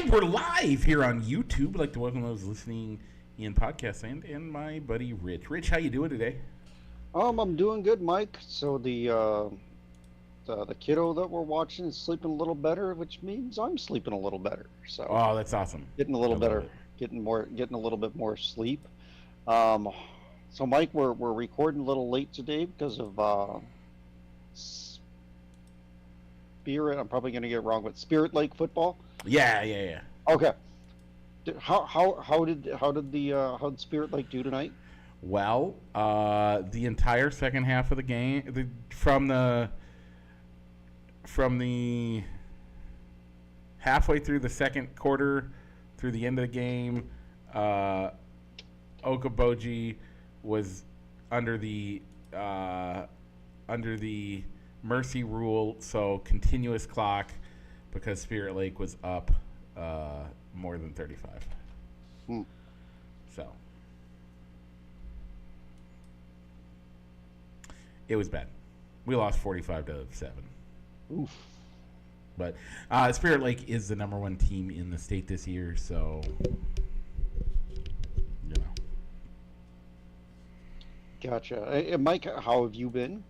And we're live here on YouTube. I'd like to welcome those listening in podcast land and my buddy Rich. Rich, how you doing today? I'm doing good, Mike. So the kiddo that we're watching is sleeping a little better, which means I'm sleeping a little better. So Oh, that's awesome. getting a little better, getting a little bit more sleep. Um, so Mike, we're recording a little late today because of Spirit. I'm probably going to get it wrong, but Spirit Lake football. Yeah. Okay. How did Spirit Lake do tonight? Well, the entire second half of the game, from the halfway through the second quarter through the end of the game, Okoboji was under the mercy rule, so continuous clock, because Spirit Lake was up more than 35. So it was bad. We lost 45-7. Oof. But Spirit Lake is the number one team in the state this year, so you know. Gotcha. And Mike, how have you been?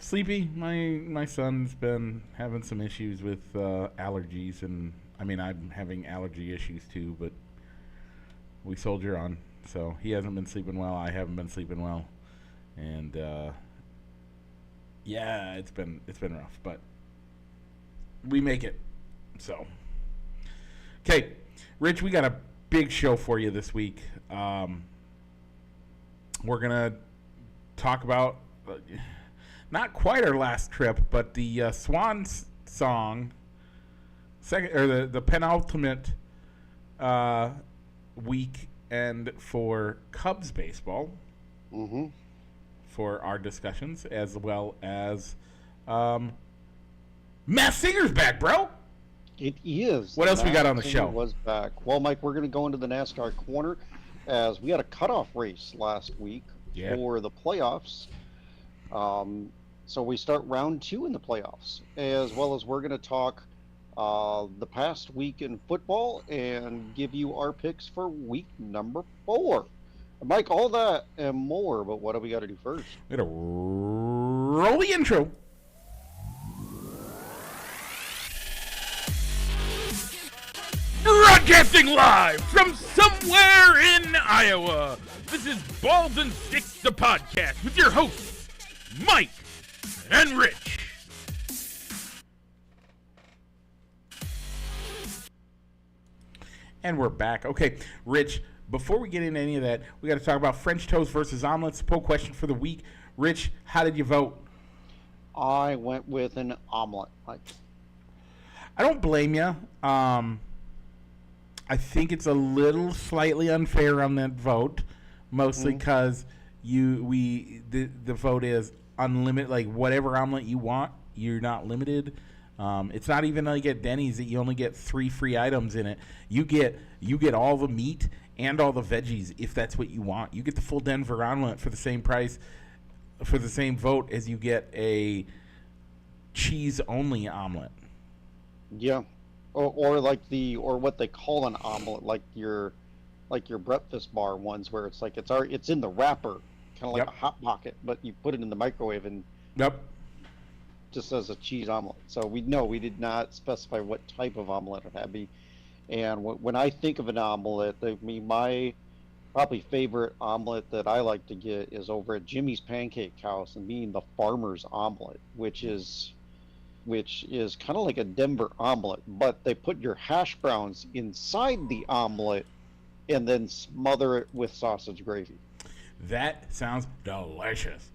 Sleepy. My son's been having some issues with allergies, and I mean I'm having allergy issues too, but we soldier on. So he hasn't been sleeping well. I haven't been sleeping well, and yeah, it's been rough, but we make it. So, okay, Rich, we got a big show for you this week. We're gonna talk about not quite our last trip, but the Swan song, the penultimate weekend for Cubs baseball. Mm-hmm. For our discussions, as well as Masked Singer's back, bro. It is. What else we got on the show? Was back. Well, Mike, we're going to go into the NASCAR corner, as we had a cutoff race last week for the playoffs. So we start round 2 in the playoffs, as well as we're going to talk the past week in football and give you our picks for week number 4. Mike, all that and more, but what do we got to do first? We got to roll the intro. Broadcasting live from somewhere in Iowa, this is Balls and Sticks, the podcast, with your hosts, Mike and Rich. And we're back. Okay, Rich, before we get into any of that, we got to talk about French toast versus omelets. Poll question for the week. Rich, how did you vote? I went with an omelet, Mike. I don't blame you. I think it's a little slightly unfair on that vote, mostly because the vote is unlimited. Like whatever omelet you want, you're not limited. It's not even like at Denny's that you only get 3 free items in it. You get all the meat and all the veggies if that's what you want. You get the full Denver omelet for the same price, for the same vote as you get a cheese-only omelet. Yeah, or what they call an omelet, like your breakfast bar ones, where it's like it's in the wrapper, kind of like a Hot Pocket, but you put it in the microwave and just as a cheese omelet. So we did not specify what type of omelet it had to be. And when I think of an omelet, my probably favorite omelet that I like to get is over at Jimmy's Pancake House, and being the farmer's omelet, which is kind of like a Denver omelet, but they put your hash browns inside the omelet and then smother it with sausage gravy. That sounds delicious.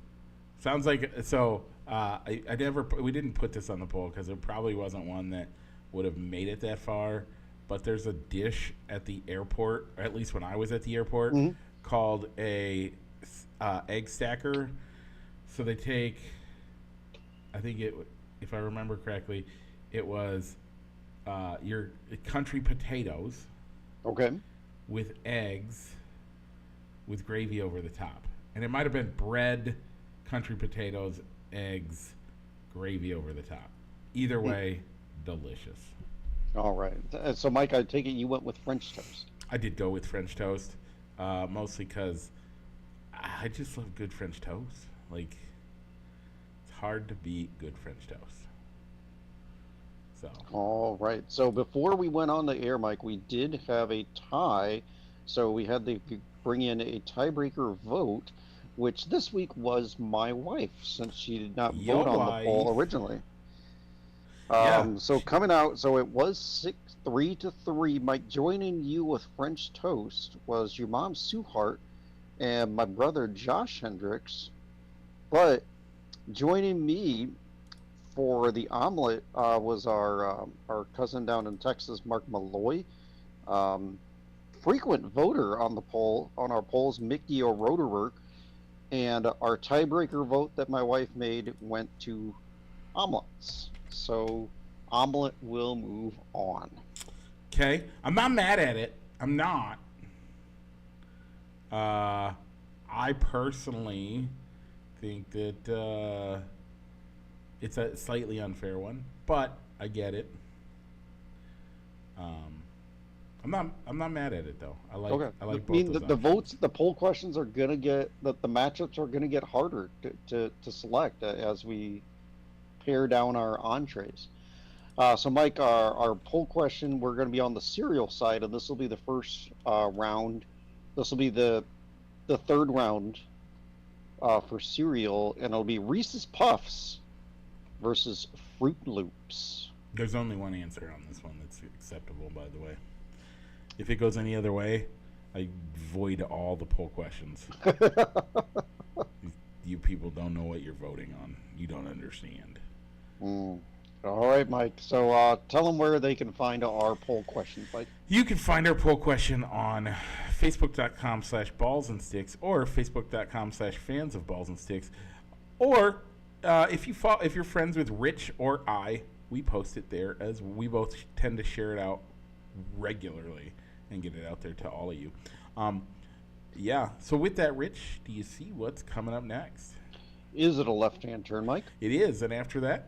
Sounds like so. We didn't put this on the poll because it probably wasn't one that would have made it that far. But there's a dish at the airport, or at least when I was at the airport, called a egg stacker. So they take, I think if I remember correctly, it was your country potatoes, with eggs, with gravy over the top, and it might have been bread, country potatoes, eggs, gravy over the top. Either way, delicious. All right. So, Mike, I take it you went with French toast. I did go with French toast, mostly because I just love good French toast. Like, it's hard to beat good French toast. So, All right. So before we went on the air, Mike, we did have a tie. So we had to bring in a tiebreaker vote, which this week was my wife, since she did not your vote on the poll wife, originally. yeah, So coming out, so it was 3-3. Mike, joining you with French toast was your mom, Sue Hart, and my brother, Josh Hendricks. But joining me for the omelet was our cousin down in Texas, Mark Malloy. Um, Frequent voter on the poll on our polls, Mickey O'Roderwerk, and our tiebreaker vote that my wife made went to omelets. So omelet will move on. okay. I'm not mad at it. I'm not. I personally think that it's a slightly unfair one, but I get it. Um, I'm not mad at it though. Okay. I like I both mean, those the options. votes, the poll questions are gonna get the matchups are gonna get harder to select as we pare down our entrees. So, Mike, our poll question, we're going to be on the cereal side, and this will be the first round. This will be the third round for cereal, and it'll be Reese's Puffs versus Fruit Loops. There's only one answer on this one that's acceptable, by the way. If it goes any other way, I void all the poll questions. You people don't know what you're voting on. You don't understand. Mm. All right, Mike. So tell them where they can find our poll questions, Mike. You can find our poll question on facebook.com/ballsandsticks or facebook.com/fans of balls and sticks. Or if you're friends with Rich or I, we post it there, as we both tend to share it out regularly and get it out there to all of you. Yeah. So with that, Rich, do you see what's coming up next? Is it a left-hand turn, Mike? It is, and after that,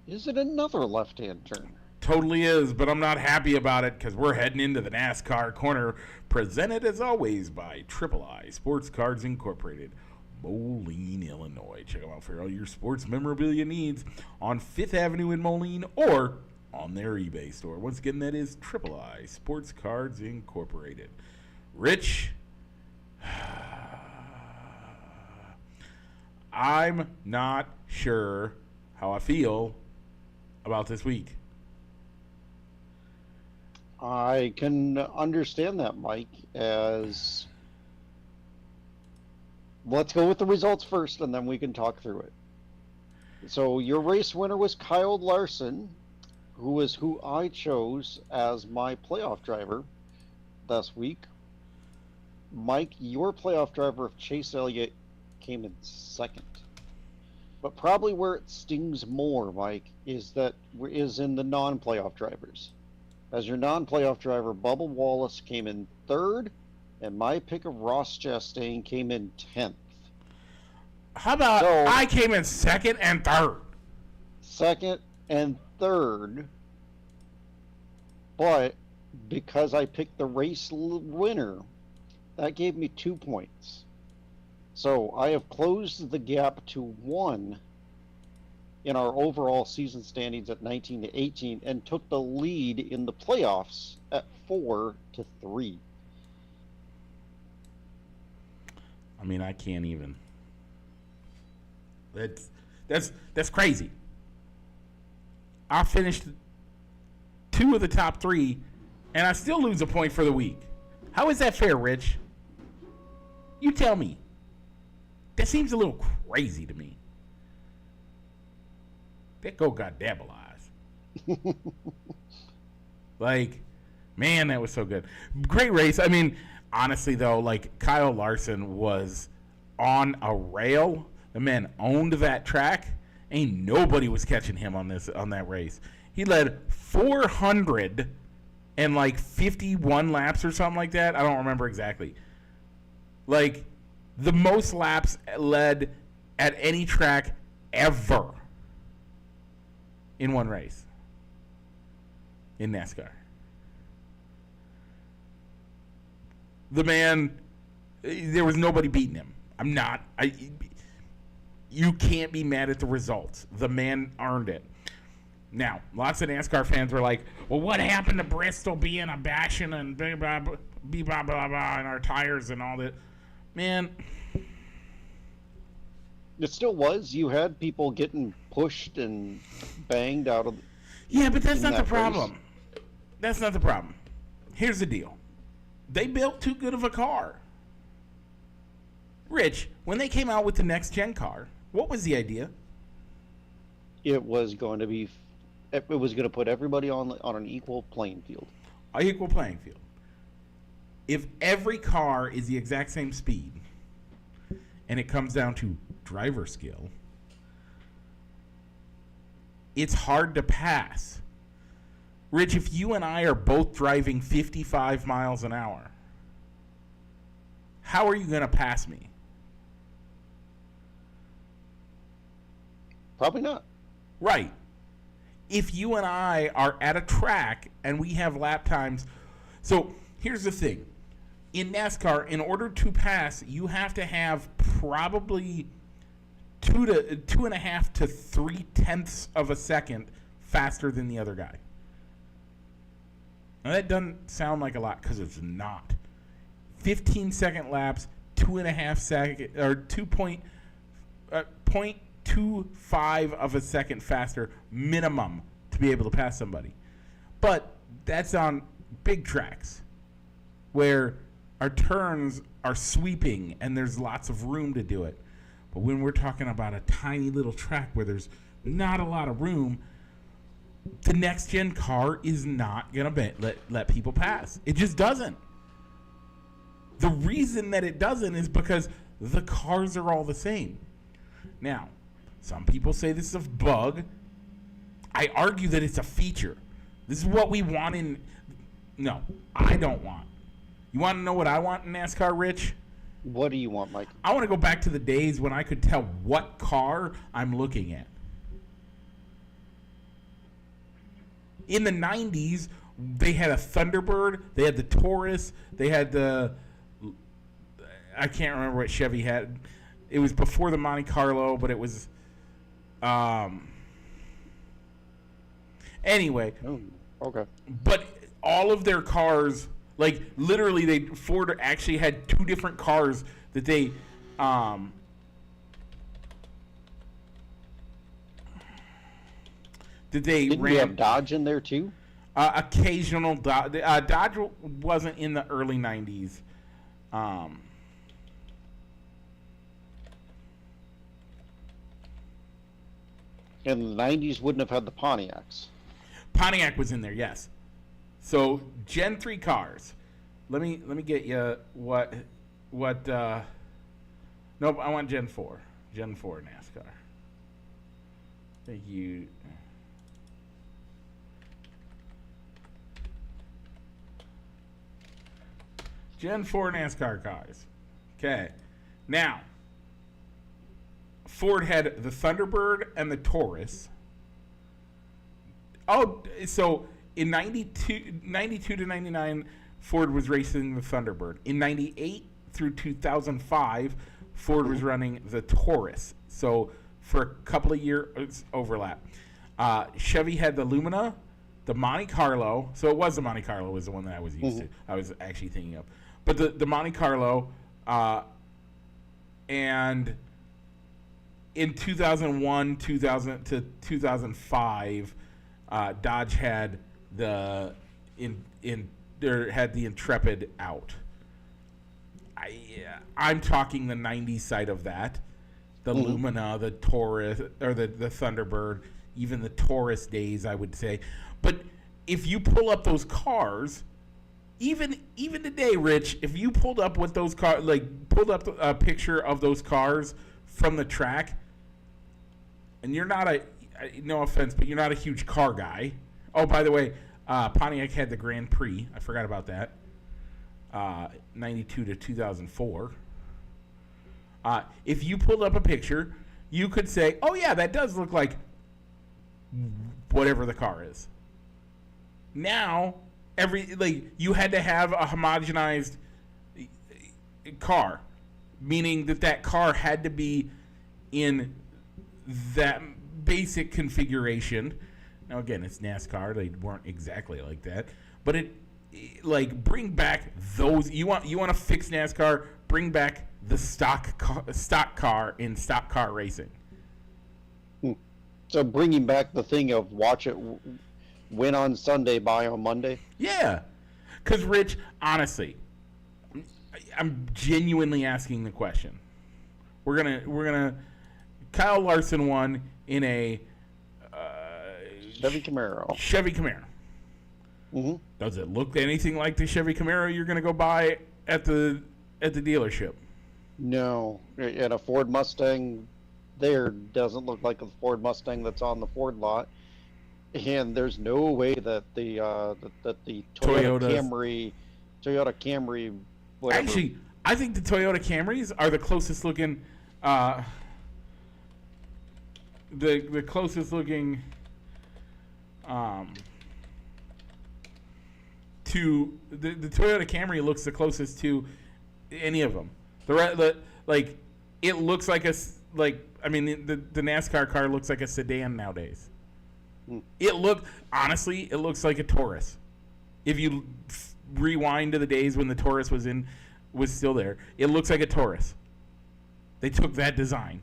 Is it another left-hand turn? totally is, but I'm not happy about it because we're heading into the NASCAR corner, presented as always by Triple I Sports Cards Incorporated, Moline, Illinois. Check them out for all your sports memorabilia needs on 5th Avenue in Moline or on their eBay store. Once again, that is Triple I Sports Cards Incorporated. Rich, I'm not sure how I feel about this week. I can understand that, Mike, as let's go with the results first and then we can talk through it. So your race winner was Kyle Larson, who I chose as my playoff driver this week. Mike, your playoff driver of Chase Elliott came in second. But probably where it stings more, Mike, is in the non-playoff drivers. As your non-playoff driver, Bubba Wallace came in third, and my pick of Ross Chastain came in 10th. How about So- I came in second and third? Second and third, but because I picked the race winner, that gave me 2 points. So I have closed the gap to 1 in our overall season standings at 19-18 and took the lead in the playoffs at 4-3. I mean, I can't even. That's crazy. I finished 2 of the top 3, and I still lose a point for the week. How is that fair, Rich? You tell me. That seems a little crazy to me. That go goddamn Like, man, that was so good. Great race. I mean, honestly, though, like, Kyle Larson was on a rail. The man owned that track. Ain't nobody was catching him on that race. He led 451 laps or something like that. I don't remember exactly. Like, the most laps led at any track ever in one race. in NASCAR. The man, there was nobody beating him. You can't be mad at the results. The man earned it. Now, lots of NASCAR fans were like, well, what happened to Bristol being a bashing and blah, blah, blah, blah, blah, blah, and our tires and all that? Man. It still was. You had people getting pushed and banged out of. Yeah, but that's not the race. problem. That's not the problem. Here's the deal. They built too good of a car. Rich, when they came out with the next gen car, what was the idea? It was going to put everybody on an equal playing field. An equal playing field. If every car is the exact same speed, and it comes down to driver skill, it's hard to pass. Rich, if you and I are both driving 55 miles an hour, how are you going to pass me? Probably not. Right. If you and I are at a track and we have lap times. So here's the thing. In NASCAR, in order to pass, you have to have probably 2.5 to 3/10 of a second faster than the other guy. Now that doesn't sound like a lot because it's not. 15-second laps, 2.5 second or 0.25 of a second faster minimum to be able to pass somebody. But that's on big tracks where our turns are sweeping and there's lots of room to do it. But when we're talking about a tiny little track where there's not a lot of room, the next gen car is not going to let people pass. It just doesn't. The reason that it doesn't is because the cars are all the same. Now, some people say this is a bug. I argue that it's a feature. This is what we want in... No, I don't want. You want to know what I want in NASCAR, Rich? What do you want, Mike? I want to go back to the days when I could tell what car I'm looking at. In the 90s, they had a Thunderbird, they had the Taurus, they had the... I can't remember what Chevy had. It was before the Monte Carlo, but it was... Anyway. Oh, okay. But all of their cars... Like, literally, Ford actually had two different cars that they... Didn't ran. you have Dodge in there, too? Occasional Dodge. Dodge wasn't in the early 90s. And the 90s wouldn't have had the Pontiacs. Pontiac was in there, yes. So Gen 3 cars. Let me get you what nope, I want Gen 4. Gen 4 NASCAR. Thank you. Gen 4 NASCAR cars. Okay. Now, Ford had the Thunderbird and the Taurus. Oh, so in 92 to 99, Ford was racing the Thunderbird. In 98 through 2005, Ford was running the Taurus. So for a couple of years overlap. Chevy had the Lumina, the Monte Carlo. So it was the Monte Carlo was the one that I was used to. I was actually thinking of. But the Monte Carlo, and in 2001, 2000 to 2005, Dodge had the had the Intrepid out. I'm talking the 90s side of that. The Lumina, the Taurus, or the Thunderbird, even the Taurus days, I would say. But if you pull up those cars, even today, Rich, if you pulled up what those cars, pulled up a picture of those cars from the track, and you're not no offense, but you're not a huge car guy. Oh, by the way, Pontiac had the Grand Prix. I forgot about that. 92 to 2004. If you pulled up a picture, you could say, oh, yeah, that does look like whatever the car is. Now, you had to have a homogenized car, meaning that car had to be in that basic configuration. Now, again, it's NASCAR; they weren't exactly like that, but bring back those. You want to fix NASCAR? Bring back the stock car in stock car racing. So bringing back the thing of watch it win on Sunday, buy on Monday. Yeah, because Rich, honestly, I'm genuinely asking the question. We're gonna. Kyle Larson won in a Chevy Camaro. Chevy Camaro. Mm-hmm. Does it look anything like the Chevy Camaro you're gonna go buy at the dealership? No, and a Ford Mustang there doesn't look like a Ford Mustang that's on the Ford lot. And there's no way that the Toyota Camry, whatever. Actually, I think the Toyota Camrys are the closest looking, the closest looking, to the Toyota Camry looks the closest to any of them. It looks like the NASCAR car looks like a sedan nowadays. It looks like a Taurus. If you rewind to the days when the Taurus was still there, it looks like a Taurus. They took that design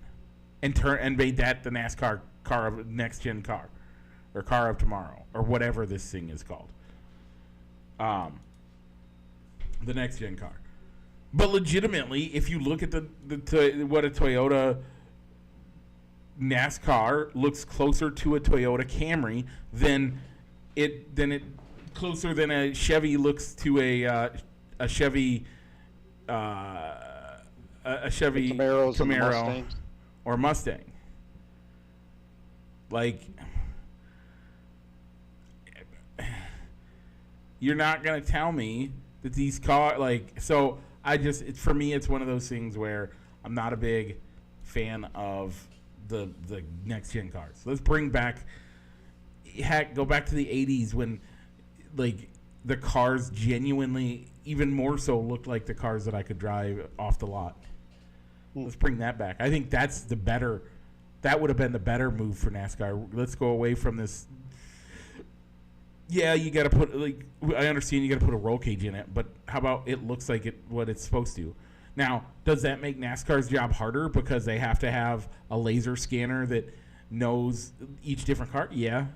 and made that the NASCAR car of next gen car, or car of tomorrow, or whatever this thing is called. The next gen car. But legitimately, if you look at what a Toyota NASCAR looks closer to a Toyota Camry than closer than a Chevy looks to a Chevy Camaro or Mustang. You're not gonna tell me that these cars so. For me, it's one of those things where I'm not a big fan of the next gen cars. Let's bring back, go back to the 80s when the cars genuinely, even more so, looked like the cars that I could drive off the lot. Let's bring that back. I think that would have been the better move for NASCAR. Let's go away from this. Yeah, you got to put I understand you got to put a roll cage in it, but how about it looks like what it's supposed to? Now, does that make NASCAR's job harder because they have to have a laser scanner that knows each different car? Yeah,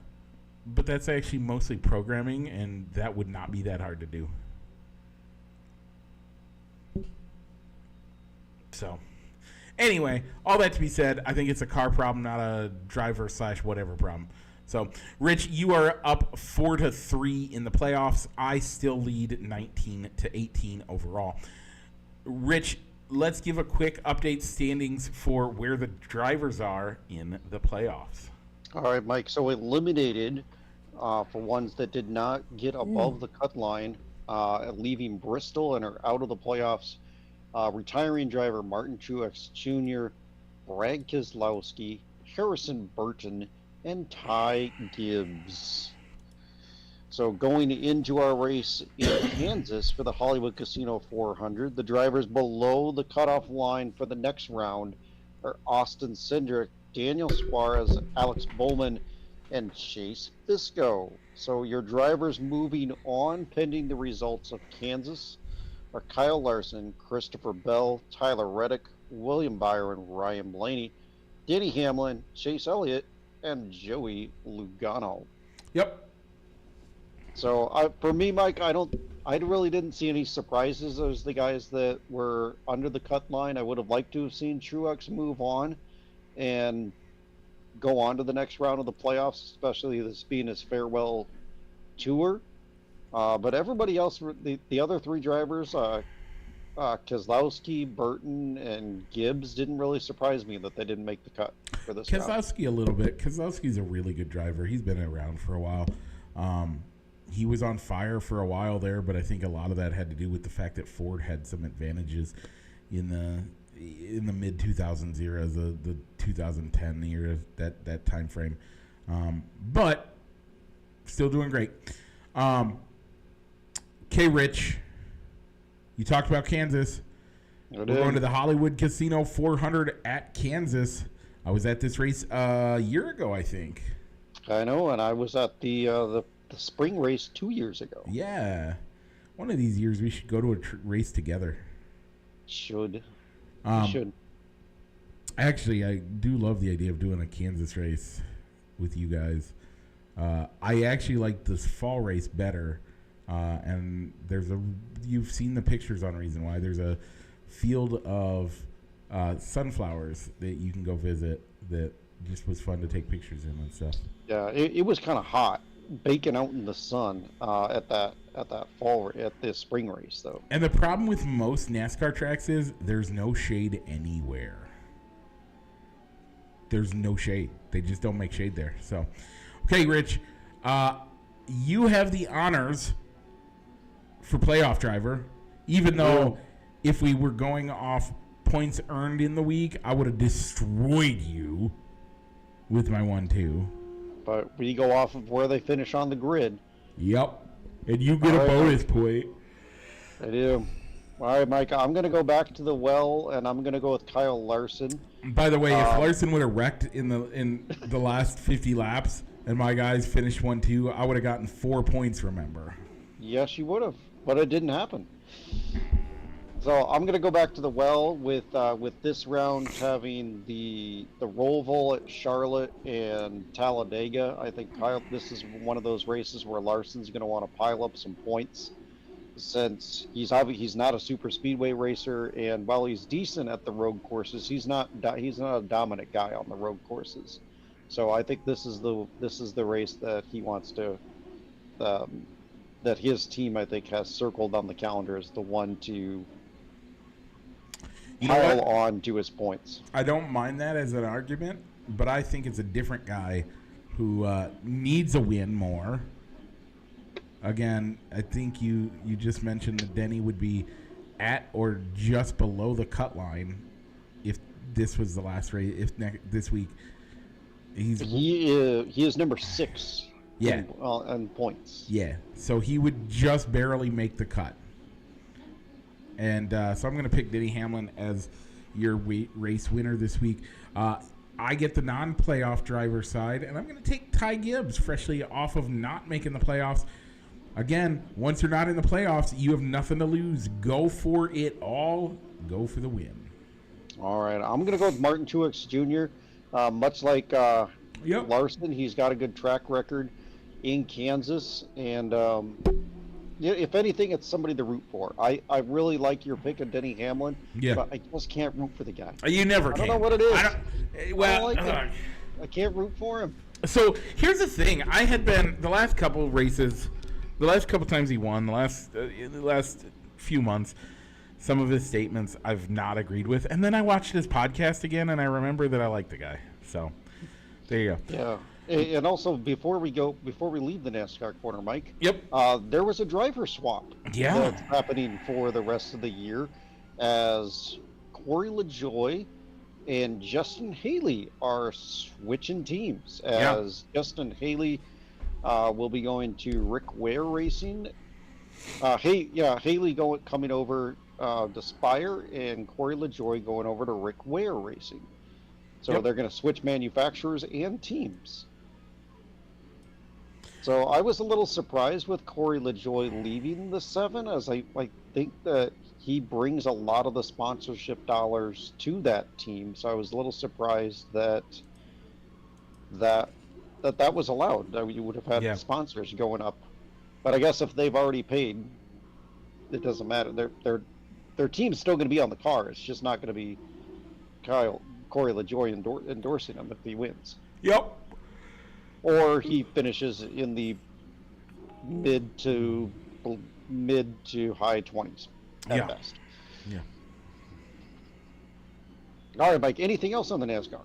but that's actually mostly programming, and that would not be that hard to do. So, anyway, all that to be said, I think it's a car problem, not a driver/whatever problem. So, Rich, you are up 4-3 in the playoffs. I still lead 19-18 overall. Rich, let's give a quick update standings for where the drivers are in the playoffs. All right, Mike. So eliminated for ones that did not get above the cut line, leaving Bristol and are out of the playoffs. Retiring driver Martin Truex Jr., Brad Keselowski, Harrison Burton, and Ty Gibbs. So going into our race in Kansas for the Hollywood Casino 400, the drivers below the cutoff line for the next round are Austin Cindric, Daniel Suarez, Alex Bowman, and Chase Briscoe. So your drivers moving on pending the results of Kansas are Kyle Larson, Christopher Bell, Tyler Reddick, William Byron, Ryan Blaney, Denny Hamlin, Chase Elliott, and Joey Logano. Yep. So for me, Mike, I really didn't see any surprises as the guys that were under the cut line. I would have liked to have seen Truex move on and go on to the next round of the playoffs, especially this being his farewell tour. But everybody else, the other three drivers, Keselowski, Burton, and Gibbs didn't really surprise me that they didn't make the cut for this round. Keselowski a little bit. Keselowski's a really good driver. He's been around for a while. He was on fire for a while there, but I think a lot of that had to do with the fact that Ford had some advantages in the mid 2000s era, the 2010 era, that time frame. But still doing great. Okay, Rich. You talked about Kansas. We're going to the Hollywood Casino 400 at Kansas. I was at this race a year ago, I think. I know, and I was at the spring race 2 years ago. Yeah. One of these years we should go to a race together. Should. Should. Actually, I do love the idea of doing a Kansas race with you guys. I actually like this fall race better. And you've seen the pictures on Reason Why. There's a field of sunflowers that you can go visit that just was fun to take pictures in and stuff. Yeah, it was kind of hot, baking out in the sun at this spring race though. And the problem with most NASCAR tracks is there's no shade anywhere. There's no shade. They just don't make shade there. So, okay, Rich, you have the honors for playoff driver, even though if we were going off points earned in the week, I would have destroyed you with my 1-2. But we go off of where they finish on the grid. Yep. And you get a bonus point. I do. All right, Mike, I'm going to go back to the well, and I'm going to go with Kyle Larson. By the way, if Larson would have wrecked in the last 50 laps and my guys finished 1-2, I would have gotten 4 points, remember? Yes, you would have, but it didn't happen. So I'm going to go back to the well with this round having the Roval at Charlotte and Talladega. I think this is one of those races where Larson's going to want to pile up some points since he's not a super speedway racer, and while he's decent at the road courses, he's not a dominant guy on the road courses. So I think this is the race that he wants to that his team, I think, has circled on the calendar as the one to pile on to his points. I don't mind that as an argument, but I think it's a different guy who needs a win more. Again, I think you just mentioned that Denny would be at or just below the cut line if this was the last race. If this week he is number 6. Yeah, on points. Yeah, so he would just barely make the cut. And so I'm going to pick Denny Hamlin as your race winner this week. I get the non-playoff driver side, and I'm going to take Ty Gibbs, freshly off of not making the playoffs. Again, once you're not in the playoffs, you have nothing to lose. Go for it all. Go for the win. All right, I'm going to go with Martin Truex Jr. Much like Larson, he's got a good track record in Kansas, and if anything, it's somebody to root for. I really like your pick of Denny Hamlin, but I just can't root for the guy. You never can. I don't know what it is. I can't root for him. So here's the thing. I had been the last couple times he won, the last few months, some of his statements I've not agreed with, and then I watched his podcast again, and I remember that I like the guy. So there you go. Yeah. And also, before we leave the NASCAR corner, Mike. Yep. There was a driver swap. Yeah. That's happening for the rest of the year, as Corey LaJoie and Justin Haley are switching teams. As Justin Haley will be going to Rick Ware Racing. Haley coming over to Spire, and Corey LaJoie going over to Rick Ware Racing. So they're going to switch manufacturers and teams. So I was a little surprised with Corey LaJoie leaving the 7, as I think that he brings a lot of the sponsorship dollars to that team. So I was a little surprised that was allowed. That you would have had sponsors going up, but I guess if they've already paid, it doesn't matter. Their team's still going to be on the car. It's just not going to be Corey LaJoie endorsing him if he wins. Yep. Or he finishes in the mid to high 20s at best. Yeah. All right, Mike. Anything else on the NASCAR?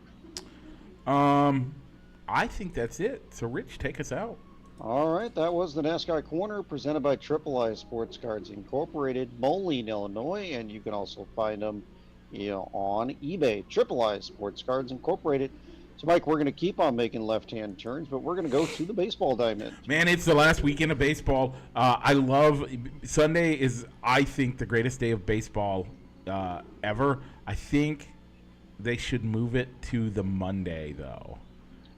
I think that's it. So, Rich, take us out. All right, that was the NASCAR Corner presented by Triple I Sports Cards Incorporated, Moline, Illinois, and you can also find them on eBay. Triple I Sports Cards Incorporated. So, Mike, we're going to keep on making left-hand turns, but we're going to go to the baseball diamond. Man, it's the last weekend of baseball. I love Sunday is, I think, the greatest day of baseball ever. I think they should move it to the Monday, though.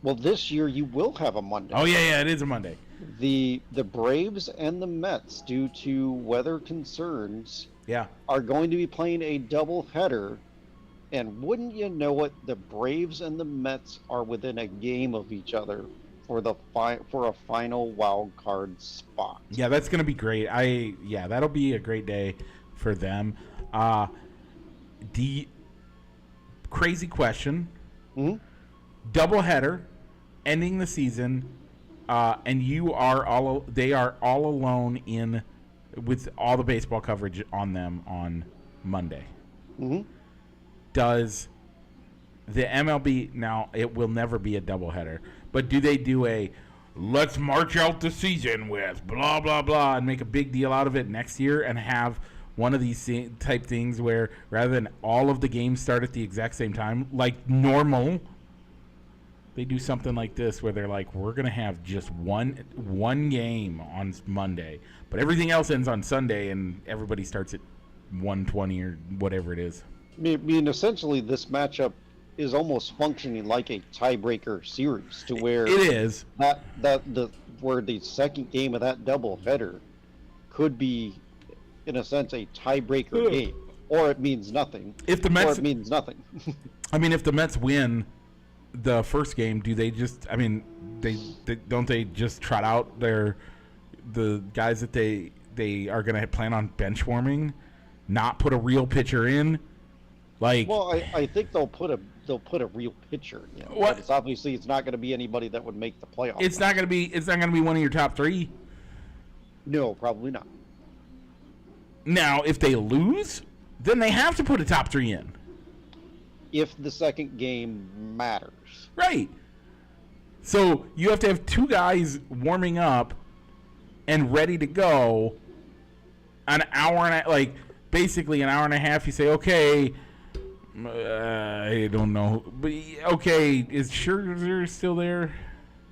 Well, this year you will have a Monday. Oh, yeah, it is a Monday. The Braves and the Mets, due to weather concerns, are going to be playing a doubleheader. And wouldn't you know it, the Braves and the Mets are within a game of each other for a final wild card spot. Yeah, that's going to be great. That'll be a great day for them. The crazy question. Mm-hmm. Doubleheader, ending the season, and they are all alone with all the baseball coverage on them on Monday. Mm-hmm. Does the MLB, now it will never be a doubleheader, but do they do a let's march out the season with blah blah blah and make a big deal out of it next year and have one of these type things where rather than all of the games start at the exact same time like normal, they do something like this where they're like, we're gonna have just one game on Monday, but everything else ends on Sunday and everybody starts at 1:20 or whatever it is. I mean, essentially, this matchup is almost functioning like a tiebreaker series, to where it is where the second game of that doubleheader could be, in a sense, a tiebreaker game, or it means nothing. If the Mets, or it means nothing. I mean, if the Mets win the first game, do they just? I mean, they don't they just trot out the guys that they are going to plan on bench warming, not put a real pitcher in. Like, well, I think they'll put a real pitcher in. What? But it's not going to be anybody that would make the playoffs. It's not going to be one of your top three. No, probably not. Now, if they lose, then they have to put a top three in. If the second game matters. Right. So you have to have two guys warming up and ready to go basically an hour and a half. You say, okay, I don't know. But okay, is Scherzer still there?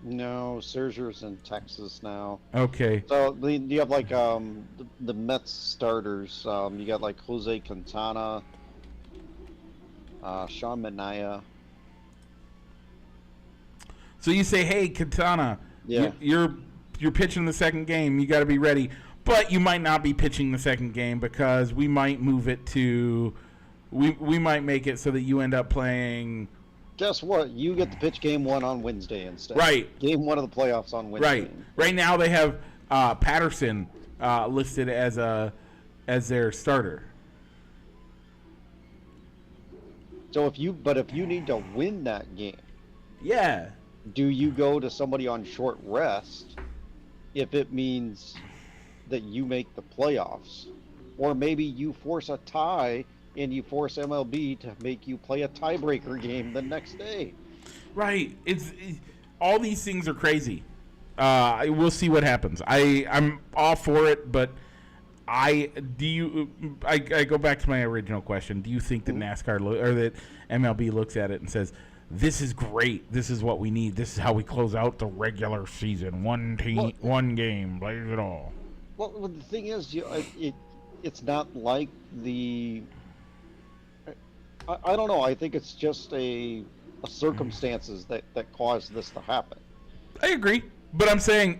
No, Scherzer's in Texas now. Okay. So you have like the Mets starters. You got like Jose Quintana, Sean Manaea. So you say, hey, Quintana, yeah, you're pitching the second game. You got to be ready. But you might not be pitching the second game because we might move it to we might make it so that you end up playing. Guess what? You get to pitch game one on Wednesday instead. Right. Game one of the playoffs on Wednesday. Right. Right now they have Patterson listed as their starter. So if you need to win that game, yeah, do you go to somebody on short rest if it means that you make the playoffs, or maybe you force a tie and you force MLB to make you play a tiebreaker game the next day? Right. It's all these things are crazy. We'll see what happens. I'm all for it, but I go back to my original question. Do you think that NASCAR or that MLB looks at it and says, "This is great. This is what we need. This is how we close out the regular season. One team, one game, blaze it all." Well, the thing is, it's not like the. I don't know. I think it's just a circumstances that caused this to happen. I agree, but I'm saying,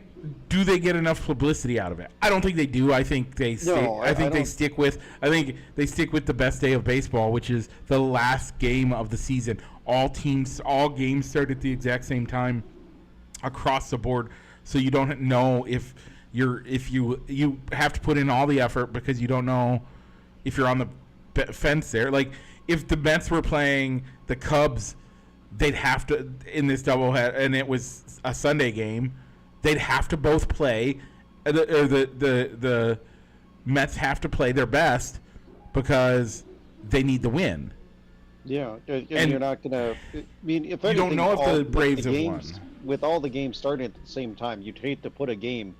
do they get enough publicity out of it? I don't think they do. I think they stick with the best day of baseball, which is the last game of the season. All games start at the exact same time across the board, so you don't know if you have to put in all the effort because you don't know if you're on the fence there. Like if the Mets were playing the Cubs, they'd have to in this doubleheader, and it was a Sunday game. They'd have to both play, or the Mets have to play their best because they need the win. Yeah, and you're not gonna. I mean, if anything, you don't know if the Braves have won. With all the games starting at the same time, you'd hate to put a game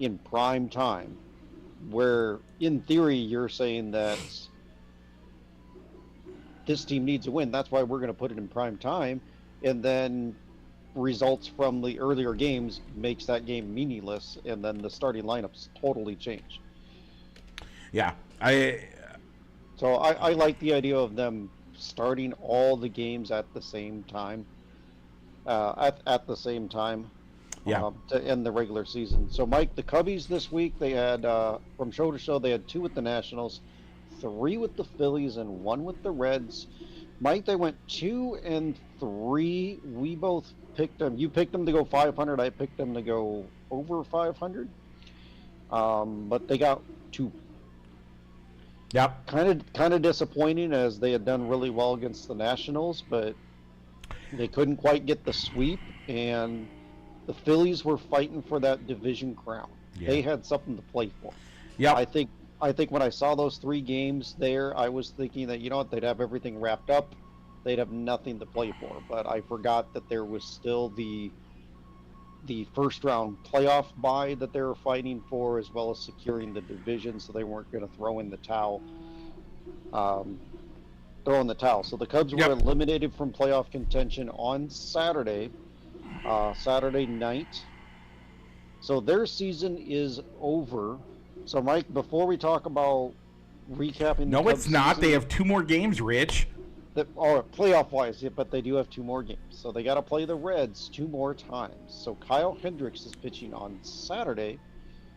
in prime time, where in theory you're saying that this team needs a win. That's why we're going to put it in prime time, and then results from the earlier games makes that game meaningless, and then the starting lineups totally change. Yeah, So I like the idea of them starting all the games at the same time, at the same time, yeah, to end the regular season. So Mike, the Cubbies this week, they had from show to show, they had 2 with the Nationals, 3 with the Phillies, and 1 with the Reds. Mike, they went 2 and 3. We both picked them. You picked them to go 500. I picked them to go over 500. But they got 2. yep. Kind of disappointing, as they had done really well against the Nationals, but they couldn't quite get the sweep, and the Phillies were fighting for that division crown. Yeah. They had something to play for. Yeah, I think when I saw those 3 games there, I was thinking that, you know what, they'd have everything wrapped up. They'd have nothing to play for. But I forgot that there was still the first round playoff bye that they were fighting for, as well as securing the division, so they weren't going to throw in the towel. So the Cubs were eliminated from playoff contention on Saturday night. So their season is over. So Mike, before we talk about recapping, no, it's not. They have 2 more games, Rich. Playoff wise, yeah, but they do have 2 more games. So they got to play the Reds 2 more times. So Kyle Hendricks is pitching on Saturday,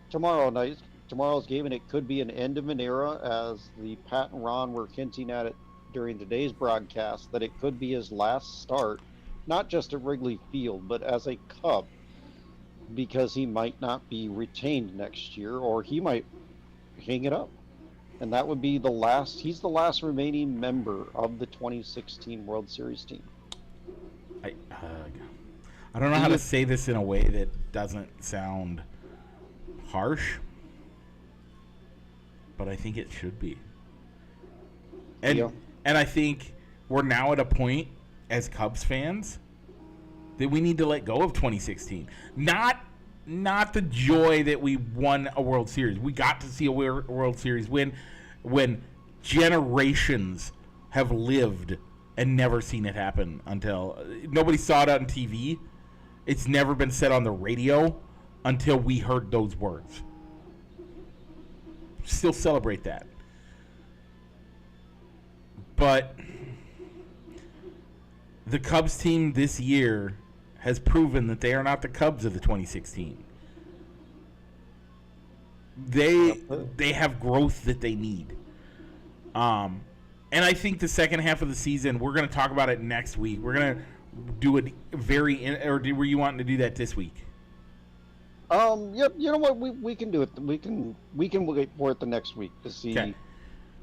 tomorrow's game, and it could be an end of an era, as the Pat and Ron were hinting at it during today's broadcast, that it could be his last start, not just at Wrigley Field, but as a Cub, because he might not be retained next year, or he might hang it up. And that would be he's the last remaining member of the 2016 World Series team. I don't know how to say this in a way that doesn't sound harsh, but I think it should be. And I think we're now at a point as Cubs fans that we need to let go of 2016. Not the joy that we won a World Series. We got to see a World Series win when generations have lived and never seen it happen until nobody saw it on TV. It's never been said on the radio until we heard those words. Still celebrate that. But the Cubs team this year has proven that they are not the Cubs of the 2016. They have growth that they need. And I think the second half of the season, we're going to talk about it next week. We're going to do it or were you wanting to do that this week? Yep. You know what? We can do it. We can wait for it the next week to see. Okay.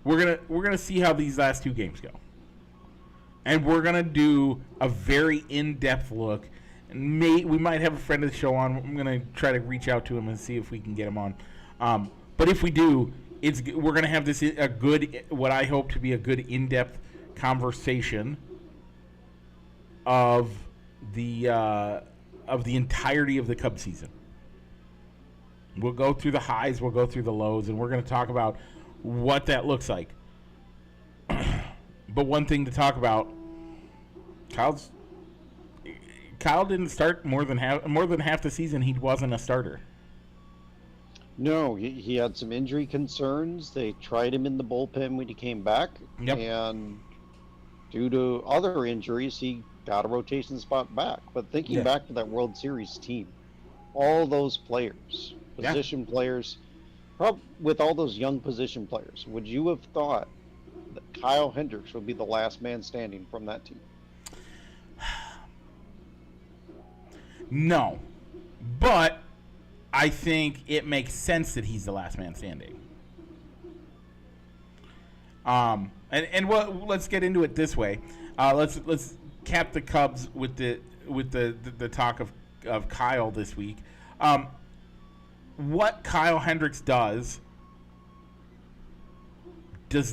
We're gonna see how these last 2 games go, and we're gonna do a very in-depth look. And we might have a friend of the show on. I'm gonna try to reach out to him and see if we can get him on. But if we do, we're gonna have what I hope to be a good in-depth conversation of the entirety of the Cubs season. We'll go through the highs, we'll go through the lows, and we're going to talk about what that looks like. But one thing to talk about, Kyle didn't start more than half the season. He wasn't a starter. No, he had some injury concerns. They tried him in the bullpen when he came back, and due to other injuries, he got a rotation spot back. But thinking back to that World Series team, all those players, position players, with all those young position players, would you have thought that Kyle Hendricks would be the last man standing from that team? No, but I think it makes sense that he's the last man standing. Let's get into it this way. Let's cap the Cubs with the talk of Kyle this week. What Kyle Hendricks does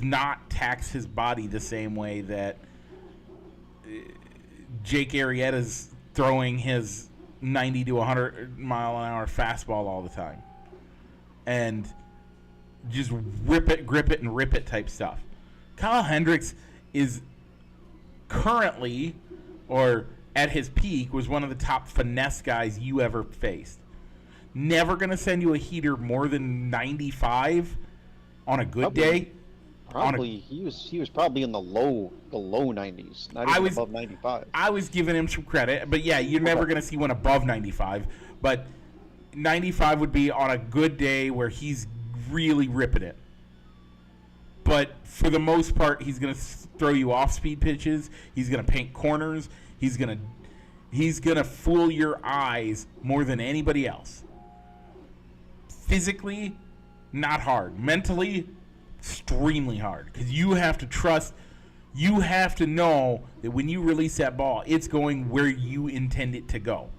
not tax his body the same way that Jake Arrieta's throwing his 90 to 100 mile an hour fastball all the time and just rip it, grip it, and rip it type stuff. Kyle Hendricks is currently, or at his peak was one of the top finesse guys you ever faced. Never going to send you a heater more than 95 on a good day. Probably he was probably in the low 90s, not even above 95. I was giving him some credit, but yeah, you're never going to see one above 95. But 95 would be on a good day where he's really ripping it. But for the most part, he's going to throw you off speed pitches. He's going to paint corners. He's going to fool your eyes more than anybody else. Physically, not hard. Mentally, extremely hard, because you have to trust, you have to know that when you release that ball, it's going where you intend it to go,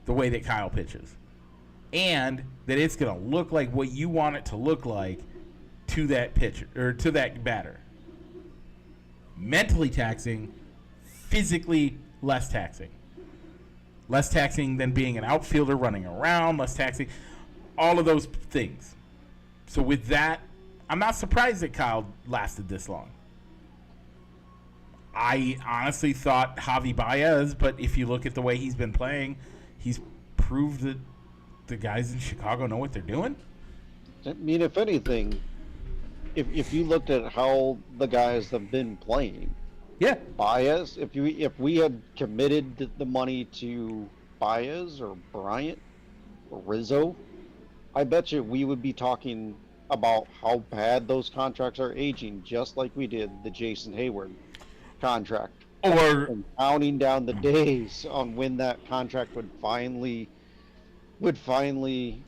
the way that Kyle pitches, and that it's going to look like what you want it to look like to that pitcher or to that batter. Mentally taxing, physically less taxing than being an outfielder running around, less taxing, all of those things. So with that, I'm not surprised that Kyle lasted this long. I honestly thought Javi Baez, but if you look at the way he's been playing, he's proved that the guys in Chicago know what they're doing. I mean, if anything, if you looked at how the guys have been playing, yeah, Baez, if we had committed the money to Baez or Bryant or Rizzo, I bet you we would be talking about how bad those contracts are aging, just like we did the Jason Hayward contract. Or and counting down the days on when that contract would finally we'd finally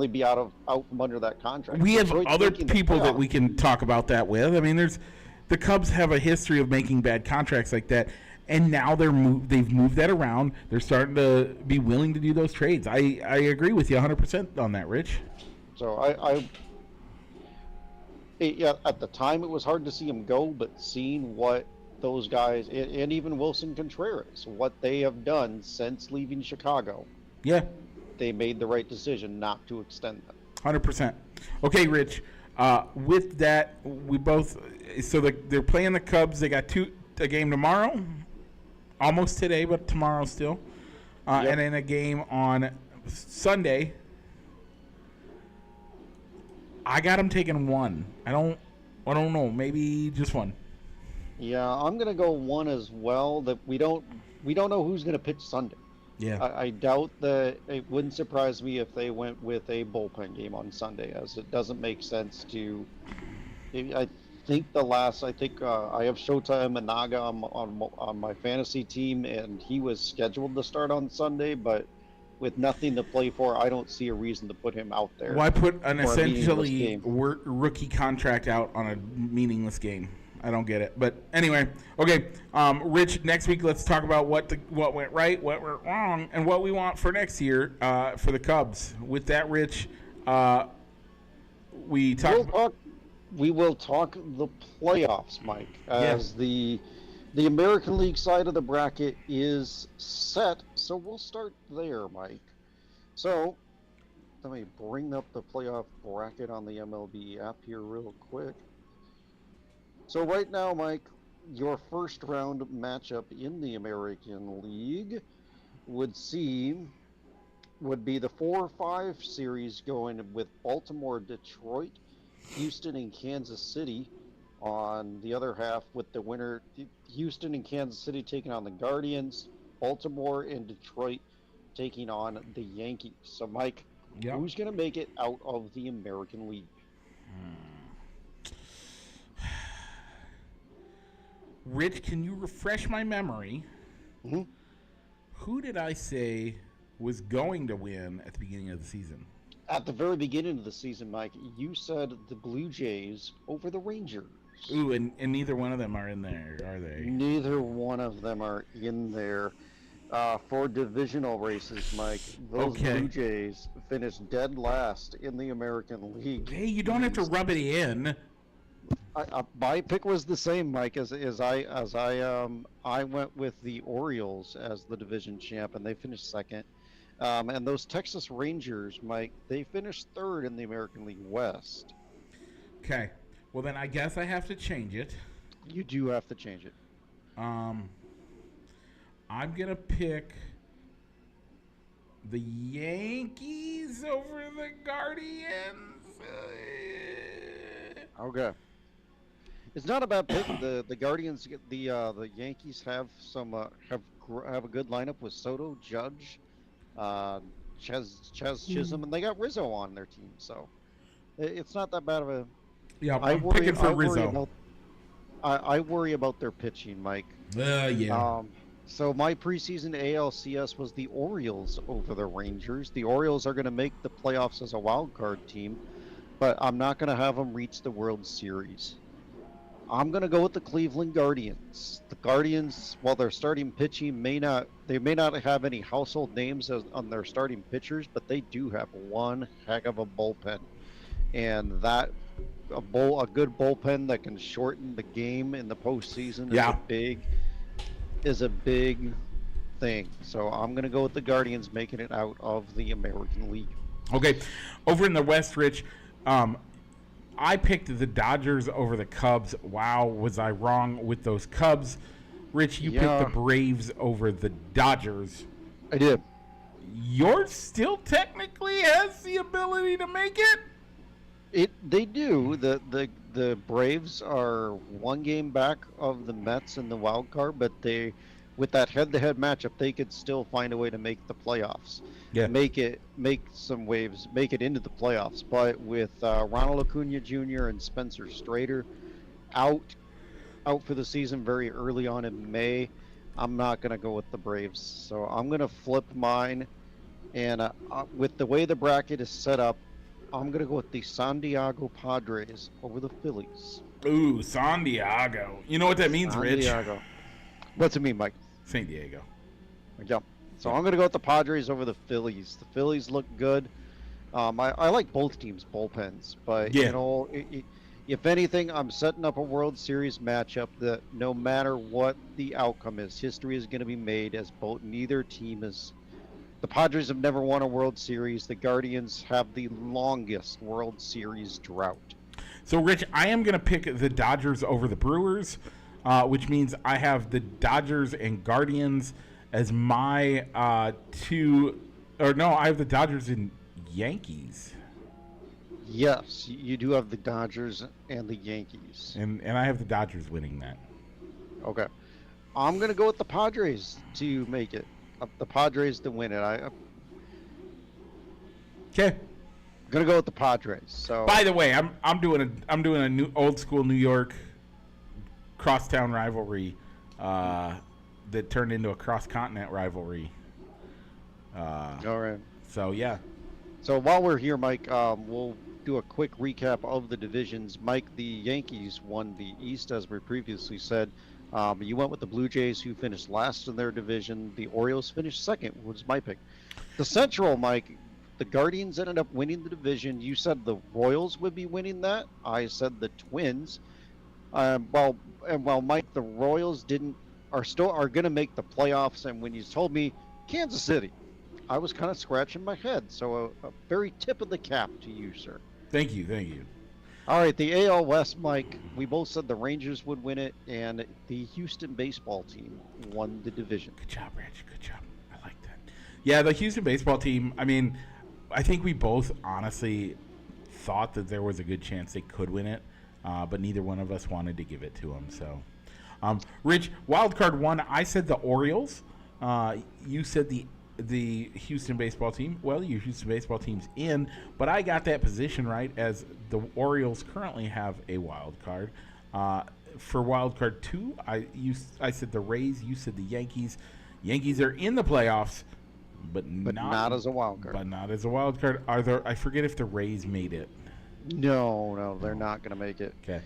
be out from under that contract. We have other people that we can talk about that with. I mean, the Cubs have a history of making bad contracts like that, and now they've moved that around. They're starting to be willing to do those trades. I agree with you 100% on that, Rich. So yeah, at the time it was hard to see him go, but seeing what those guys and even Wilson Contreras, what they have done since leaving Chicago, yeah, they made the right decision not to extend them. 100%. Okay, Rich. With that, they're playing the Cubs. They got a game tomorrow, almost today, but tomorrow still, and then a game on Sunday. I got them taking one. I don't know. Maybe just one. Yeah, I'm gonna go one as well. That we don't know who's gonna pitch Sunday. Yeah, I doubt that. It wouldn't surprise me if they went with a bullpen game on Sunday, as it doesn't make sense to. I think I have Shota Imanaga on my fantasy team, and he was scheduled to start on Sunday, but with nothing to play for, I don't see a reason to put him out there. Why put an essentially rookie contract out on a meaningless game? I don't get it. But anyway, okay, Rich, next week let's talk about what went right, what went wrong, and what we want for next year for the Cubs. With that, Rich, we will talk the playoffs, Mike, as the American League side of the bracket is set, so we'll start there, Mike. So, let me bring up the playoff bracket on the MLB app here real quick. So right now, Mike, your first round matchup in the American League would be the 4-5 series going with Baltimore, Detroit, Houston, and Kansas City. On the other half, with the winner, Houston and Kansas City taking on the Guardians, Baltimore and Detroit taking on the Yankees. So, Mike, who's going to make it out of the American League? Rich, can you refresh my memory? Mm-hmm. Who did I say was going to win at the beginning of the season? At the very beginning of the season, Mike, you said the Blue Jays over the Rangers. Ooh, and neither one of them are in there, are they? Neither one of them are in there. For divisional races, Mike, those Blue Jays finished dead last in the American League. Hey, you don't have to rub it in. My pick was the same, Mike, as I went with the Orioles as the division champ, and they finished second. And those Texas Rangers, Mike, they finished third in the American League West. Okay. Well, then I guess I have to change it. You do have to change it. I'm going to pick the Yankees over the Guardians. Okay. It's not a bad pick. The Guardians, the Yankees have have a good lineup with Soto, Judge, uh, Chaz Chisholm, and they got Rizzo on their team. So it's not that bad of a. Yeah, I'm picking for Rizzo. I worry about their pitching, Mike. Yeah. So my preseason ALCS was the Orioles over the Rangers. The Orioles are going to make the playoffs as a wild card team, but I'm not going to have them reach the World Series. I'm going to go with the Cleveland Guardians. The Guardians, while their starting pitching may not have any household names on their starting pitchers, but they do have one heck of a bullpen, and that a good bullpen that can shorten the game in the postseason is a big thing. So I'm going to go with the Guardians making it out of the American League. Okay, over in the West, Rich. I picked the Dodgers over the Cubs. Wow, was I wrong with those Cubs? Rich, you picked the Braves over the Dodgers. I did. Yours still technically has the ability to make it? They do. The Braves are one game back of the Mets in the wild card, but with that head-to-head matchup, they could still find a way to make the playoffs. Yeah. Make some waves, make it into the playoffs. But with Ronald Acuna Jr. and Spencer Strader out for the season very early on in May, I'm not going to go with the Braves. So I'm going to flip mine. And with the way the bracket is set up, I'm going to go with the San Diego Padres over the Phillies. Ooh, San Diego. You know what that means, Rich? San Diego. What's it mean, Mike? San Diego. Yeah. So I'm going to go with the Padres over the Phillies. The Phillies look good. I like both teams' bullpens, but if anything, I'm setting up a World Series matchup that no matter what the outcome is, history is going to be made as neither team is. The Padres have never won a World Series. The Guardians have the longest World Series drought. So, Rich, I am going to pick the Dodgers over the Brewers, which means I have the Dodgers and Guardians as my two. Or no, I have the Dodgers and Yankees. Yes, you do have the Dodgers and the Yankees. And I have the Dodgers winning that. Okay. I'm going to go with the Padres to make it. The Padres to win it. Okay. I'm gonna go with the Padres. So. By the way, I'm doing a new old school New York crosstown rivalry that turned into a cross continent rivalry. All right. So yeah. So while we're here, Mike, we'll do a quick recap of the divisions. Mike, the Yankees won the East, as we previously said. You went with the Blue Jays, who finished last in their division. The Orioles finished second, was my pick. The Central, Mike, the Guardians ended up winning the division. You said the Royals would be winning that. I said the Twins. While Mike, the Royals are going to make the playoffs. And when you told me Kansas City, I was kind of scratching my head. So a very tip of the cap to you, sir. Thank you. All right, the AL West, Mike, we both said the Rangers would win it, and the Houston baseball team won the division. Good job, Rich. Good job. I like that. Yeah, the Houston baseball team, I mean, I think we both honestly thought that there was a good chance they could win it, but neither one of us wanted to give it to them. So, Rich, wild card one, I said the Orioles. You said the Houston baseball team. Well, your Houston baseball team's in, but I got that position right, as the Orioles currently have a wild card. For wild card two, I said the Rays. You said the Yankees. Yankees are in the playoffs, but not as a wild card. But not as a wild card. I forget if the Rays made it. No, they're not going to make it. Okay.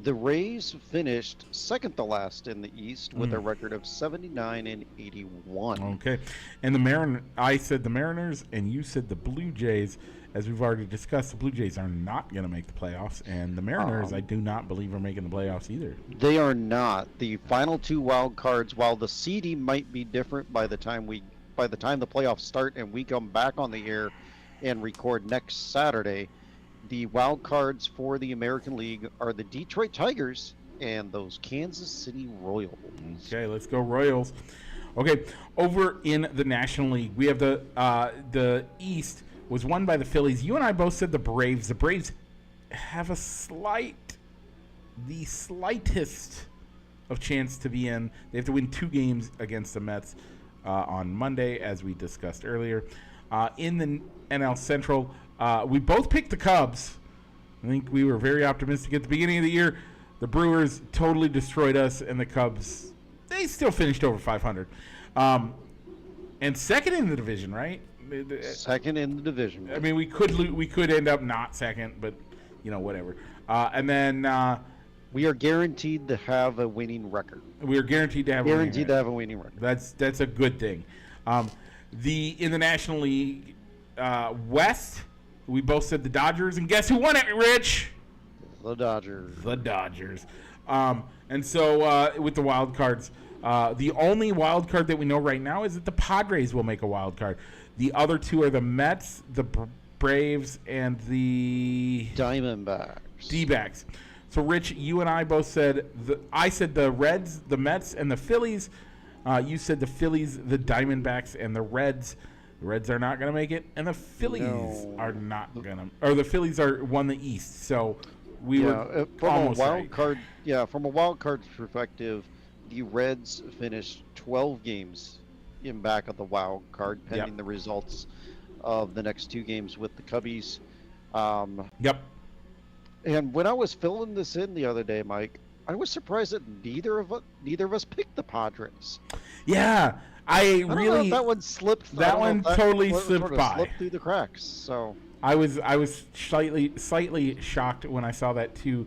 The Rays finished second to last in the East with a record of 79-81. Okay. And I said the Mariners, and you said the Blue Jays. As we've already discussed, the Blue Jays are not going to make the playoffs, and the Mariners, I do not believe, are making the playoffs either. They are not. The final two wild cards, while the seeding might be different by the time the playoffs start and we come back on the air and record next Saturday, the wild cards for the American League are the Detroit Tigers and those Kansas City Royals. Okay, let's go Royals. Okay, over in the National League, we have the East was won by the Phillies. You and I both said the Braves. The Braves have the slightest of chance to be in. They have to win 2 games against the Mets on Monday, as we discussed earlier. In the NL Central, we both picked the Cubs. I think we were very optimistic at the beginning of the year. The Brewers totally destroyed us, and the Cubs, they still finished over 500. And second in the division, right? Second in the division. I mean, we could end up not second, but whatever. And then we are guaranteed to have a winning record. We are guaranteed to have a winning record. That's a good thing. In the National League West, we both said the Dodgers, and guess who won it, Rich? The Dodgers. The Dodgers. And so with the wild cards, the only wild card that we know right now is that the Padres will make a wild card. The other 2 are the Mets, the Braves, and the Diamondbacks. D-backs. So, Rich, you and I both said I said the Reds, the Mets, and the Phillies. You said the Phillies, the Diamondbacks, and the Reds. The Reds are not going to make it, and the Phillies are not going to. Or the Phillies won the East. So we were almost right. From a wild card perspective, the Reds finished 12 games in back of the wild card, pending the results of the next 2 games with the Cubbies. Yep. And when I was filling this in the other day, Mike, I was surprised that neither of us picked the Padres. Yeah, I don't know if that one slipped. That one totally slipped by. Slipped through the cracks. So I was slightly shocked when I saw that too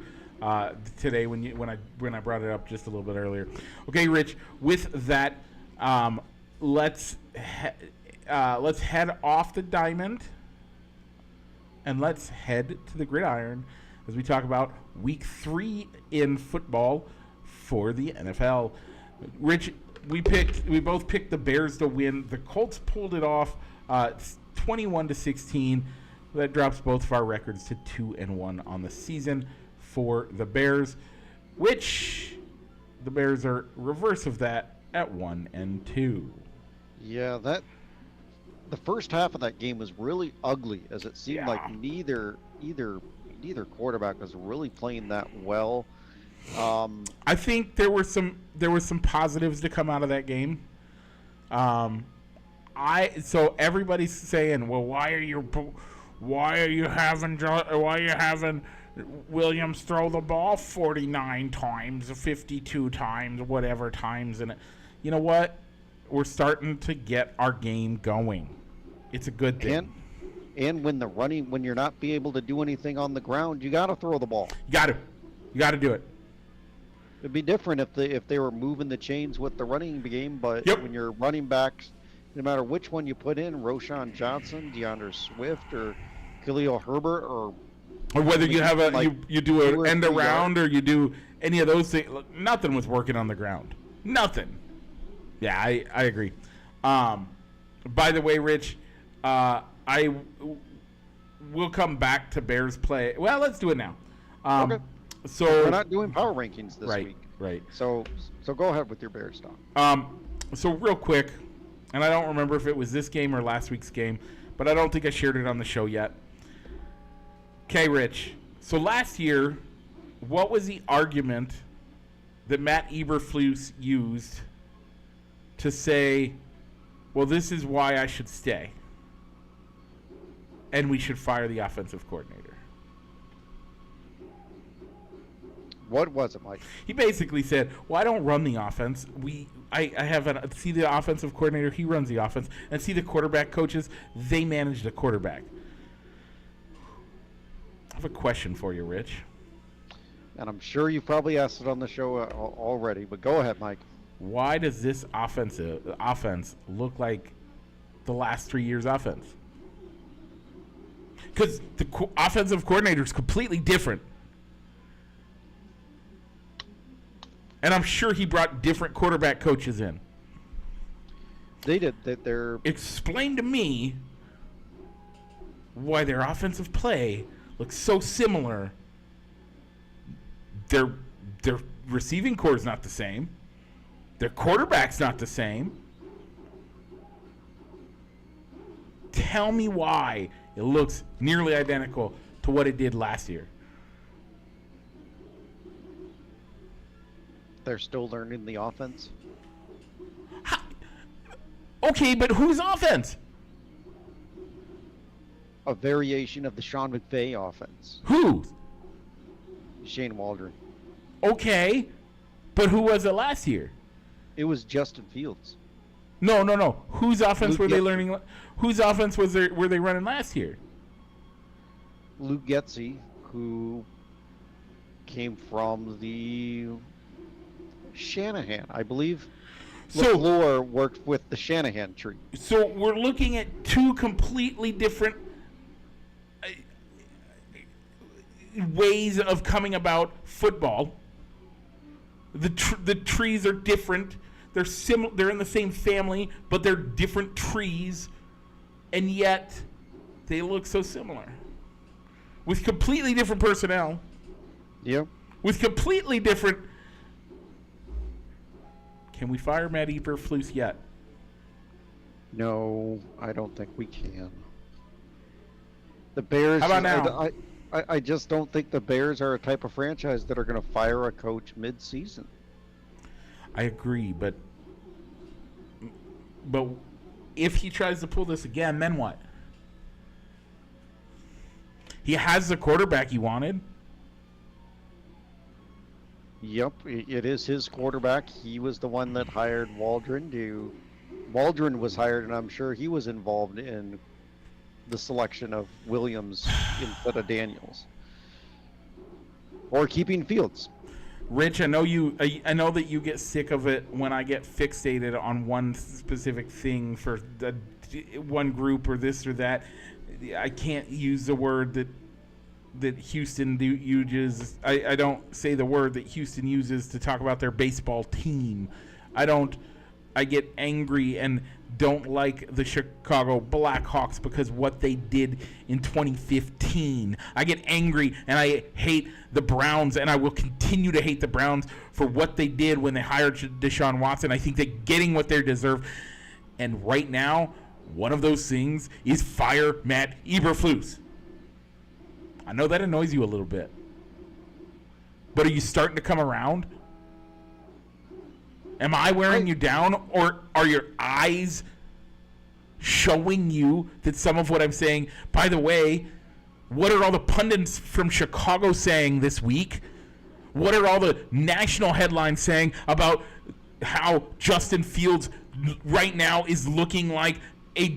today when I brought it up just a little bit earlier. Okay, Rich. With that, let's head off the diamond and let's head to the gridiron as we talk about Week 3 in football for the NFL. Rich, we both picked the Bears to win. The Colts pulled it off, 21-16. That drops both of our records to 2-1 on the season for the Bears, which the Bears are reverse of that at 1-2. Yeah, the first half of that game was really ugly, as it seemed like neither quarterback was really playing that well. I think there were some positives to come out of that game. So everybody's saying, well, why are you having Williams throw the ball 49 times, 52 times, whatever times, and you know what? We're starting to get our game going. It's a good thing. And when you're not be able to do anything on the ground, you got to throw the ball. You got to do it. It'd be different if they were moving the chains with the running game, but when you're running backs, no matter which one you put in, Roshan Johnson, DeAndre Swift, or Khalil Herbert, or whether you have you do an end around or you do any of those things, nothing was working on the ground. Nothing. Yeah, I agree. By the way, Rich, I will come back to Bears play. Well, let's do it now. Okay. So we're not doing power rankings this week. Right. So go ahead with your Bears talk. So real quick, and I don't remember if it was this game or last week's game, but I don't think I shared it on the show yet. Okay, Rich. So last year, what was the argument that Matt Eberflus used to say, well, this is why I should stay, and we should fire the offensive coordinator? What was it, Mike? He basically said, well, I don't run the offense. I have see the offensive coordinator, he runs the offense, and see the quarterback coaches, they manage the quarterback. I have a question for you, Rich. And I'm sure you probably asked it on the show already, but go ahead, Mike. Why does this offense look like the last 3 years' offense? Because the offensive coordinator is completely different. And I'm sure he brought different quarterback coaches in. They did. They're Explain to me why their offensive play looks so similar. Their receiving core is not the same. Their quarterback's not the same. Tell me why it looks nearly identical to what it did last year. They're still learning the offense. Okay, but whose offense? A variation of the Sean McVay offense. Whose? Shane Waldron. Okay, but who was it last year? It was Justin Fields. No. Whose offense Luke were they Getsy. learning? Whose offense were they running last year? Luke Getsy, who came from the Shanahan, I believe. So- LaFleur worked with the Shanahan tree. So we're looking at two completely different ways of coming about football. The trees are different. They're They're in the same family, but they're different trees, and yet they look so similar. With completely different personnel. Yeah. With completely different. Can we fire Matt Eberflus yet? No, I don't think we can. The Bears. How about now? I just don't think the Bears are a type of franchise that are going to fire a coach mid-season. I agree, but if he tries to pull this again, then what? He has the quarterback he wanted. Yep, it is his quarterback. He was the one that hired Waldron. Waldron was hired, and I'm sure he was involved in the selection of Williams instead of Daniels, or keeping Fields. Rich, I know that you get sick of it when I get fixated on one specific thing for one group or this or that. I can't use the word that Houston uses. I don't say the word that Houston uses to talk about their baseball team. I get angry and don't like the Chicago Blackhawks because what they did in 2015. I get angry and I hate the Browns, and I will continue to hate the Browns for what they did when they hired Deshaun Watson. I think they're getting what they deserve. And right now, one of those things is fire Matt Eberflus. I know that annoys you a little bit. But are you starting to come around? Am I wearing you down, or are your eyes showing you that some of what I'm saying, by the way, what are all the pundits from Chicago saying this week? What are all the national headlines saying about how Justin Fields right now is looking like a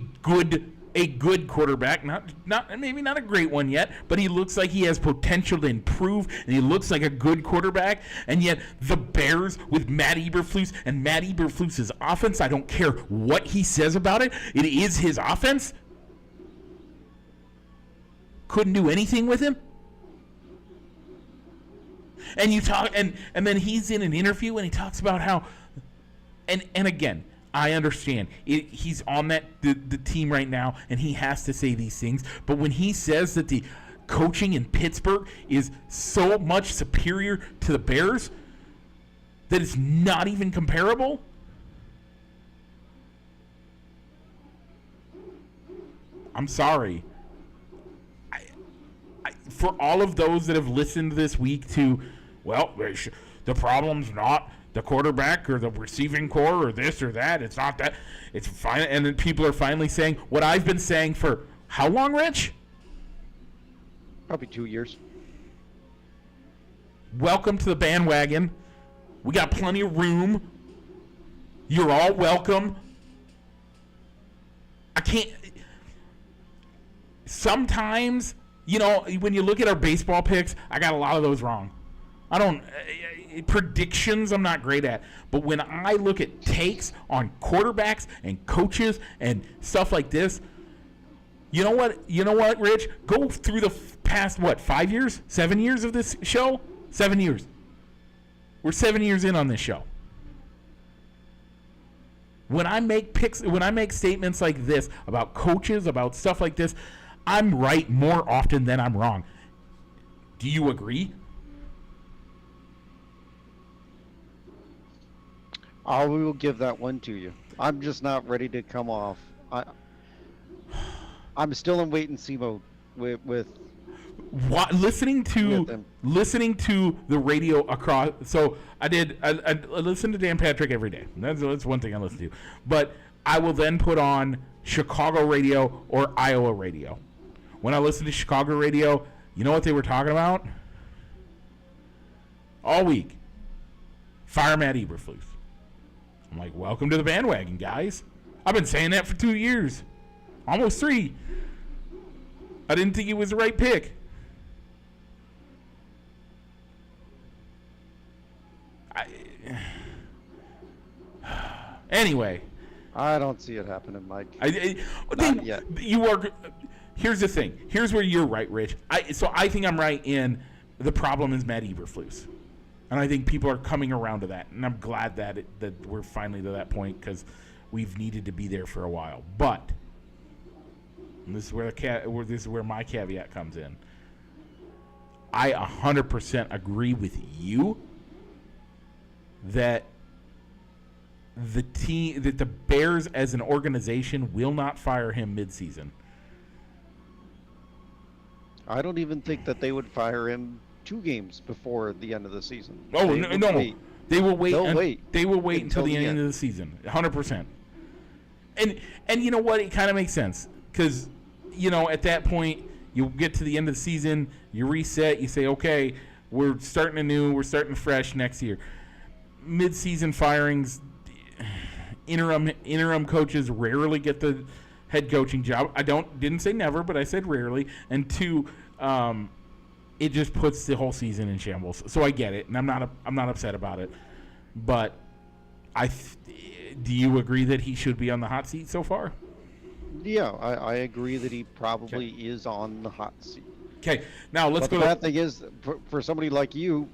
good quarterback, maybe not a great one yet, but he looks like he has potential to improve, and he looks like a good quarterback. And yet the Bears with Matt Eberflus and Matt Eberflus's offense, I don't care what he says about it, it is his offense. Couldn't do anything with him. And you talk, and then he's in an interview and he talks about how, and again, I understand he's on the team right now, and he has to say these things. But when he says that the coaching in Pittsburgh is so much superior to the Bears that it's not even comparable, I'm sorry. For all of those that have listened this week to, well, the problem's not the quarterback or the receiving core or this or that. It's not that. It's fine. And then people are finally saying what I've been saying for how long, Rich? Probably 2 years. Welcome to the bandwagon. We got plenty of room. You're all welcome. I can't. Sometimes, when you look at our baseball picks, I got a lot of those wrong. I don't. Predictions I'm not great at, but when I look at takes on quarterbacks and coaches and stuff like this, you know what, Rich? Go through the past 5 years, 7 years of this show. 7 years. We're 7 years in on this show. When I make statements like this about coaches, about stuff like this, I'm right more often than I'm wrong. Do you agree? I will give that one to you. I'm just not ready to come off. I'm still in wait and see mode with What, listening to them. the radio across. So I listen to Dan Patrick every day. That's one thing I listen to. But I will then put on Chicago radio or Iowa radio. When I listen to Chicago radio, you know what they were talking about all week? Fire Matt Eberflus. I'm like, welcome to the bandwagon, guys. I've been saying that for 2 years, almost 3. I didn't think he was the right pick. Anyway, I don't see it happening, Mike. Not yet. You are. Here's the thing. Here's where you're right, Rich. I think I'm right in the problem is Matt Eberflus, and I think people are coming around to that, and I'm glad that we're finally to that point because we've needed to be there for a while. But and this is where my caveat comes in. I 100% agree with you that the Bears as an organization will not fire him midseason. I don't even think that they would fire him 2 games before the end of the season. Oh, no. Wait. They will wait. They will wait until until the end of the season. 100%. And you know what? It kind of makes sense because, at that point, you get to the end of the season, you reset, you say, okay, we're starting anew, we're starting fresh next year. Mid-season firings, interim coaches rarely get the head coaching job. I didn't say never, but I said rarely. And 2, it just puts the whole season in shambles. So I get it, and I'm not upset about it. But do you agree that he should be on the hot seat so far? Yeah, I agree that he probably is on the hot seat. Okay, now let's go. The bad thing is, for somebody like you,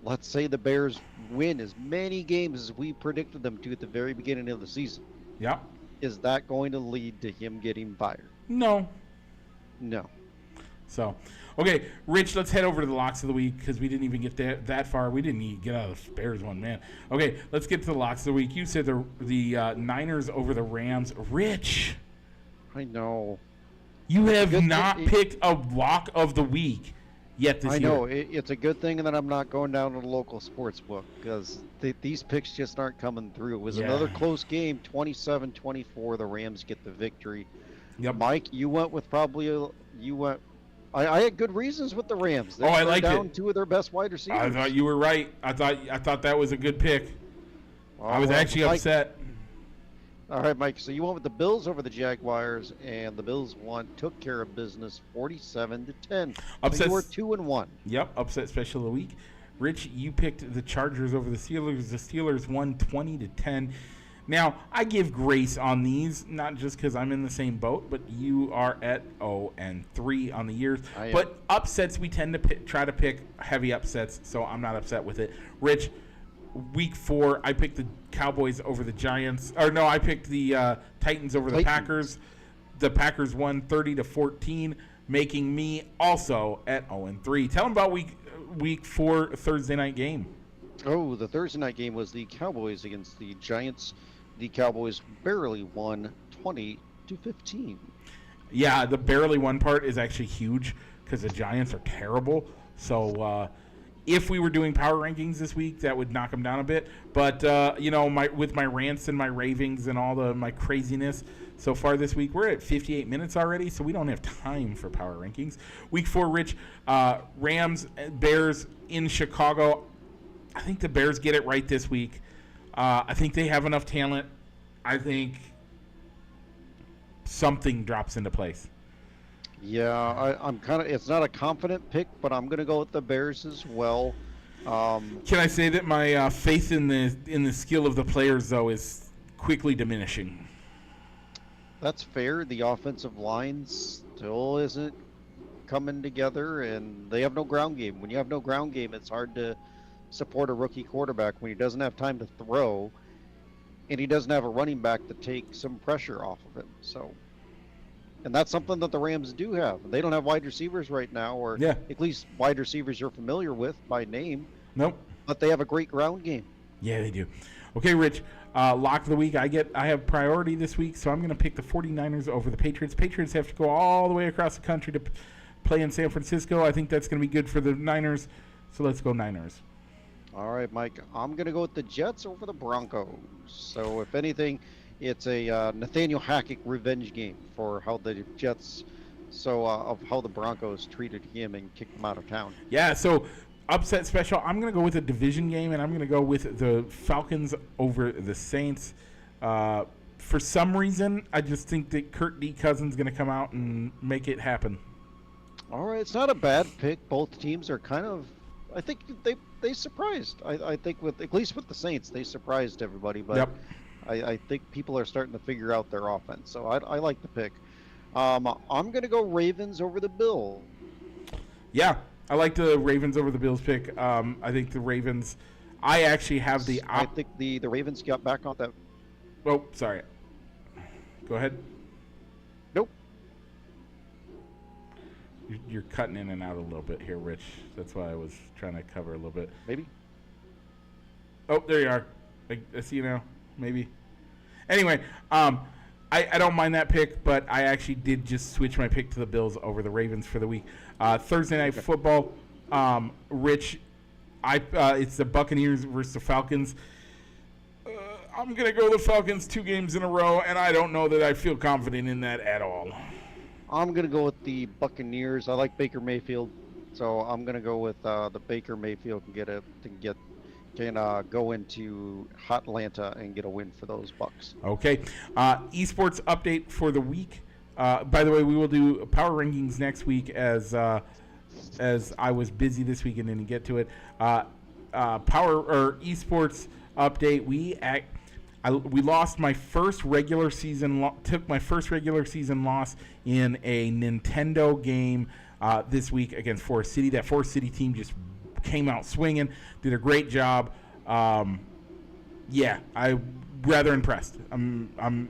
let's say the Bears win as many games as we predicted them to at the very beginning of the season. Yeah. Is that going to lead to him getting fired? No. So, okay, Rich, let's head over to the locks of the week because we didn't even get that far. We didn't even get out of the Bears one, man. Okay, let's get to the locks of the week. You said the Niners over the Rams. Rich. I know. You have not picked a lock of the week yet this year. I know. It's a good thing that I'm not going down to the local sports book because these picks just aren't coming through. It was another close game, 27-24. The Rams get the victory. Yep. Mike, you went with I had good reasons with the Rams. I liked down it. 2 of their best wide receivers. I thought you were right. I thought that was a good pick. I was actually upset. All right, Mike. So you went with the Bills over the Jaguars, and the Bills took care of business, 47-10. Upset. So you were 2-1. Yep, upset special of the week. Rich, you picked the Chargers over the Steelers. The Steelers won 20-10. Now, I give grace on these, not just because I'm in the same boat, but you are at 0-3 on the years. But upsets, we tend to try to pick heavy upsets, so I'm not upset with it. Rich, week 4, I picked the Cowboys over the Giants. Or no, I picked the Titans over the Packers. The Packers won 30-14, making me also at 0-3. Tell them about week 4 Thursday night game. Oh, the Thursday night game was the Cowboys against the Giants. The Cowboys barely won 20-15. Yeah, the barely won part is actually huge because the Giants are terrible. So if we were doing power rankings this week, that would knock them down a bit. But with my rants and my ravings and all my craziness so far this week, we're at 58 minutes already, so we don't have time for power rankings. Week 4, Rich, Rams, Bears in Chicago. I think the Bears get it right this week. I think they have enough talent. I think something drops into place. Yeah, I'm kind of. It's not a confident pick, but I'm going to go with the Bears as well. Can I say that my faith in the skill of the players though is quickly diminishing? That's fair. The offensive line still isn't coming together, and they have no ground game. When you have no ground game, it's hard to support a rookie quarterback when he doesn't have time to throw, and he doesn't have a running back to take some pressure off of him. So, and that's something that the Rams do have. They don't have wide receivers right now, or at least wide receivers you're familiar with by name. Nope. But they have a great ground game. Yeah, they do. Okay, Rich, lock of the week. I have priority this week, so I'm going to pick the 49ers over the Patriots. Patriots have to go all the way across the country to play in San Francisco. I think that's going to be good for the Niners, so let's go Niners. All right, Mike. I'm going to go with the Jets over the Broncos. So, if anything, it's a Nathaniel Hackett revenge game for how the Jets, of how the Broncos treated him and kicked him out of town. Yeah, so upset special. I'm going to go with a division game, and I'm going to go with the Falcons over the Saints. For some reason, I just think that Kirk D. Cousins is going to come out and make it happen. All right, it's not a bad pick. Both teams are kind of, I think they surprised. I think at least with the Saints, they surprised everybody. But Yep. I think people are starting to figure out their offense. So I like the pick. I'm going to go Ravens over the Bills. Yeah, I like the Ravens over the Bills pick. I think the Ravens. I actually have the. I think the Ravens got back on that. Oh, sorry. Go ahead. Nope. You're cutting in and out a little bit here, Rich. That's why I was trying to cover a little bit. Maybe. Oh, there you are. I see you now. Maybe. Anyway, I don't mind that pick, but I actually did just switch my pick to the Bills over the Ravens for the week. Thursday Night Football, Rich, it's the Buccaneers versus the Falcons. I'm going to go the Falcons 2 games in a row, and I don't know that I feel confident in that at all. I'm going to go with the Buccaneers. I like Baker Mayfield, so I'm going to go with the Baker Mayfield can go into Atlanta and get a win for those Bucks. Okay. Esports update for the week. By the way, we will do power rankings next week as I was busy this week and didn't get to it. Esports update. We lost my first regular season. Took my first regular season loss in a Nintendo game this week against Forest City. That Forest City team just came out swinging. Did a great job. Yeah, I'm rather impressed. I'm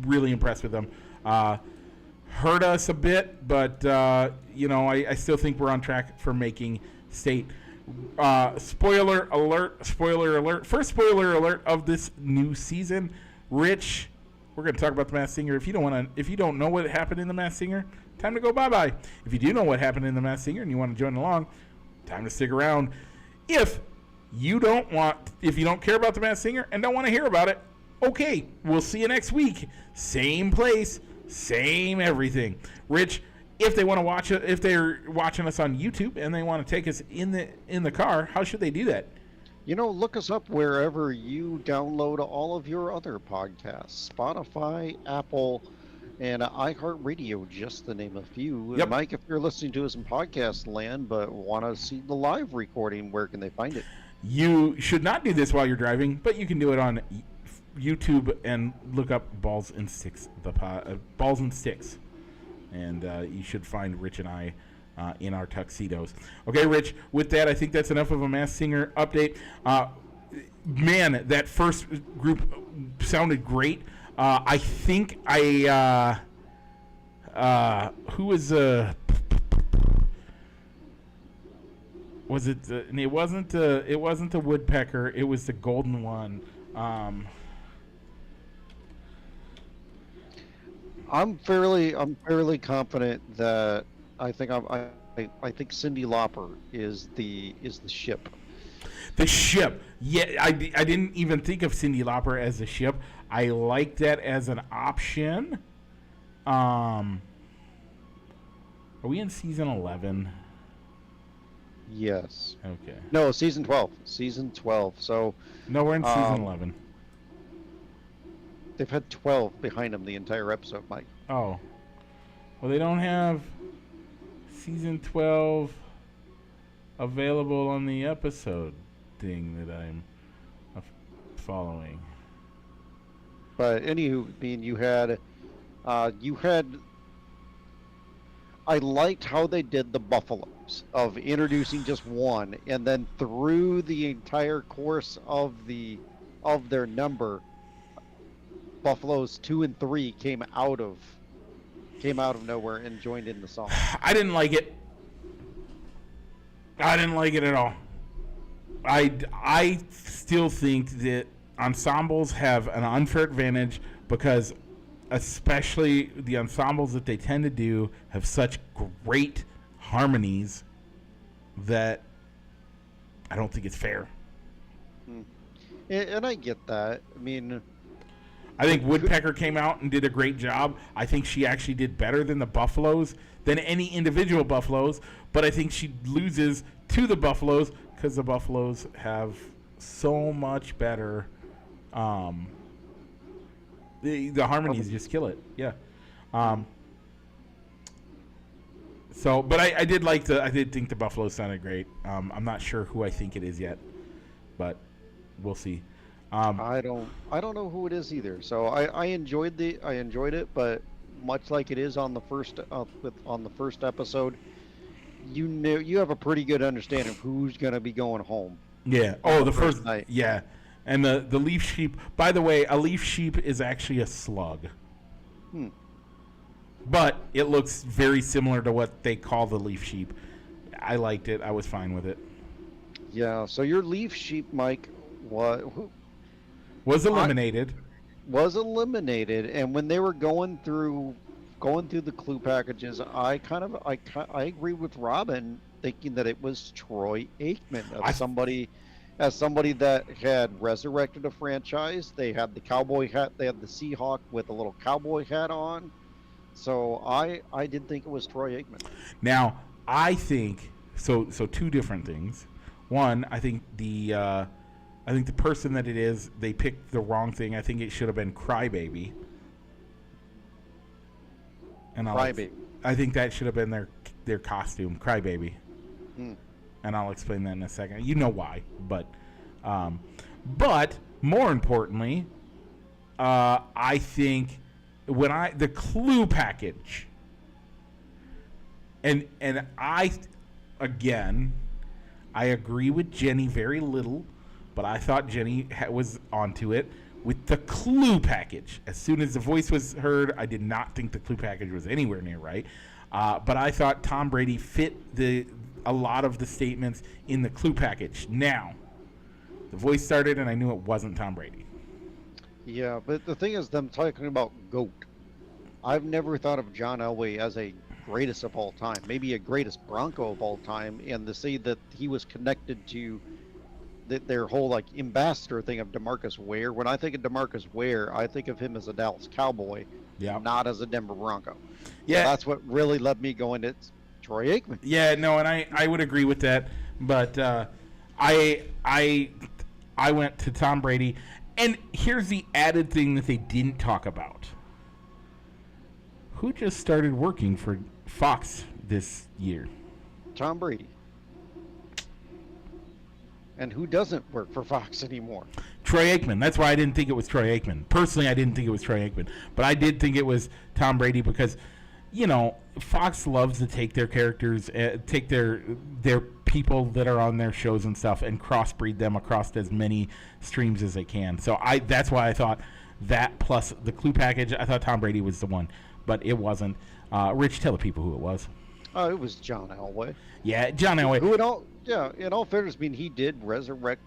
really impressed with them. Hurt us a bit, but I still think we're on track for making state. Spoiler alert. First spoiler alert of this new season. Rich, we're going to talk about The Masked Singer. If you don't know what happened in The Masked Singer, time to go bye-bye. If you do know what happened in The Masked Singer and you want to join along, time to stick around. If you don't care about The Masked Singer and don't want to hear about it, okay, we'll see you next week. Same place, same everything. Rich, if they want to watch it, if they're watching us on YouTube and they want to take us in the car, how should they do that? Look us up wherever you download all of your other podcasts. Spotify, Apple, and iHeartRadio, just to name a few. Yep. Mike, if you're listening to us in podcast land but want to see the live recording, where can they find it? You should not do this while you're driving, but you can do it on YouTube and look up Balls and Sticks, Balls and Sticks. And you should find Rich and I in our tuxedos. Okay, Rich, with that, I think that's enough of a Masked Singer update. Man, that first group sounded great. I think who was it? It wasn't the woodpecker. It was the golden one. I'm fairly confident that I think Cyndi Lauper is the ship. The ship. Yeah, I didn't even think of Cyndi Lauper as a ship. I like that as an option. Are we in season 11? Yes. Okay. No, season 12. Season 12. So. No, we're in season 11. They've had 12 behind them the entire episode, Mike. Oh. Well, they don't have season 12 available on the episode thing that I'm following. But anywho, you had I liked how they did the Buffaloes, of introducing just one, and then through the entire course of their number, Buffaloes 2 and 3 came out of nowhere and joined in the song. I didn't like it. I didn't like it at all. I still think that ensembles have an unfair advantage because especially the ensembles that they tend to do have such great harmonies that I don't think it's fair. And I get that. I mean, I think Woodpecker came out and did a great job. I think she actually did better than the Buffaloes, than any individual Buffaloes, but I think she loses to the Buffaloes because the Buffaloes have so much better. The harmonies just kill it. Yeah. So, but I did think the Buffaloes sounded great. I'm not sure who I think it is yet, but we'll see. I don't know who it is either. So I enjoyed it, but much like it is on the first episode, you have a pretty good understanding of who's going to be going home. Yeah. Oh, the first night. Yeah. And the leaf sheep. By the way, a leaf sheep is actually a slug. But it looks very similar to what they call the leaf sheep. I liked it. I was fine with it. Yeah. So your leaf sheep, Mike, was eliminated. And when they were going through the clue packages, I agree with Robin, thinking that it was Troy Aikman, as somebody that had resurrected a franchise. They had the cowboy hat. They had the Seahawk with a little cowboy hat on. So I did think it was Troy Aikman. Now I think so. Two different things. One, I think the person that it is, they picked the wrong thing. I think it should have been Crybaby. And Crybaby. I think that should have been their costume, Crybaby. And I'll explain that in a second. You know why, but more importantly, I think the clue package, and I agree with Jenny very little, but I thought Jenny was onto it with the clue package. As soon as the voice was heard, I did not think the clue package was anywhere near right. But I thought Tom Brady fit a lot of the statements in the clue package. Now, the voice started, and I knew it wasn't Tom Brady. Yeah, but the thing is, them talking about GOAT. I've never thought of John Elway as a greatest of all time, maybe a greatest Bronco of all time, and to say that he was connected to their whole ambassador thing of DeMarcus Ware. When I think of DeMarcus Ware, I think of him as a Dallas Cowboy, not as a Denver Bronco. Yeah, so that's what really led me going. It's Troy Aikman. Yeah, no, and I would agree with that, but I went to Tom Brady, and here's the added thing that they didn't talk about. Who just started working for Fox this year? Tom Brady. And who doesn't work for Fox anymore? Troy Aikman. That's why I didn't think it was Troy Aikman. Personally, I didn't think it was Troy Aikman. But I did think it was Tom Brady because, Fox loves to take their characters, take their people that are on their shows and stuff and crossbreed them across as many streams as they can. So that's why I thought that plus the clue package, I thought Tom Brady was the one. But it wasn't. Rich, tell the people who it was. Oh, it was John Elway. Yeah, John Elway. Who in all fairness, he did resurrect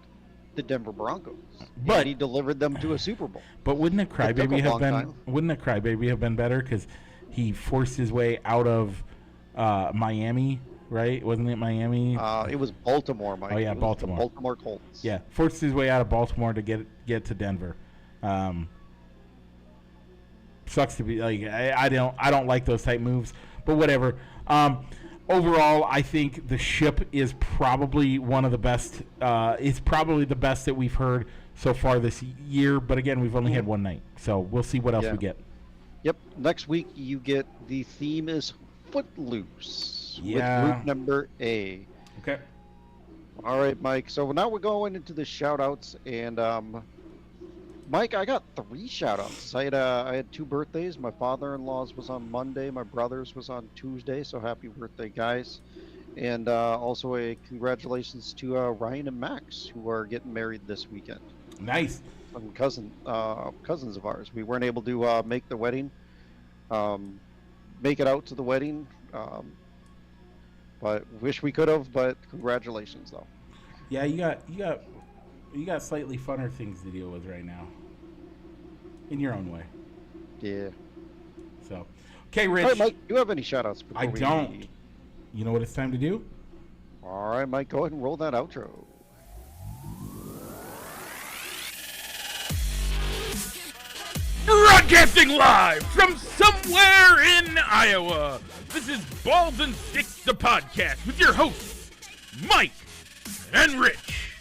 the Denver Broncos. But he delivered them to a Super Bowl. But wouldn't a Crybaby have been better? Because he forced his way out of Miami, right? Wasn't it Miami? It was Baltimore, Mike. Oh yeah, Baltimore. The Baltimore Colts. Yeah, forced his way out of Baltimore to get to Denver. Sucks to be I don't like those type moves, but whatever. Overall, I think the ship is probably one of the best. It's probably the best that we've heard so far this year. But again, we've only had one night, so we'll see what else we get. Yep. Next week you get the theme is Footloose. Yeah. With group number A. Okay. All right, Mike. So now we're going into the shout outs, and Mike, I got 3 shout-outs. I had 2 birthdays. My father-in-law's was on Monday. My brother's was on Tuesday, so happy birthday, guys. And also a congratulations to Ryan and Max, who are getting married this weekend. Nice. Some cousins of ours. We weren't able to make the wedding, make it out to the wedding, but wish we could have, but congratulations, though. Yeah, you got You got slightly funner things to deal with right now. In your own way. Yeah. So, okay, Rich. All right, Mike, do you have any shout-outs? I don't. You know what it's time to do? All right, Mike, go ahead and roll that outro. Broadcasting live from somewhere in Iowa. This is Balls and Sticks, the podcast with your hosts, Mike and Rich.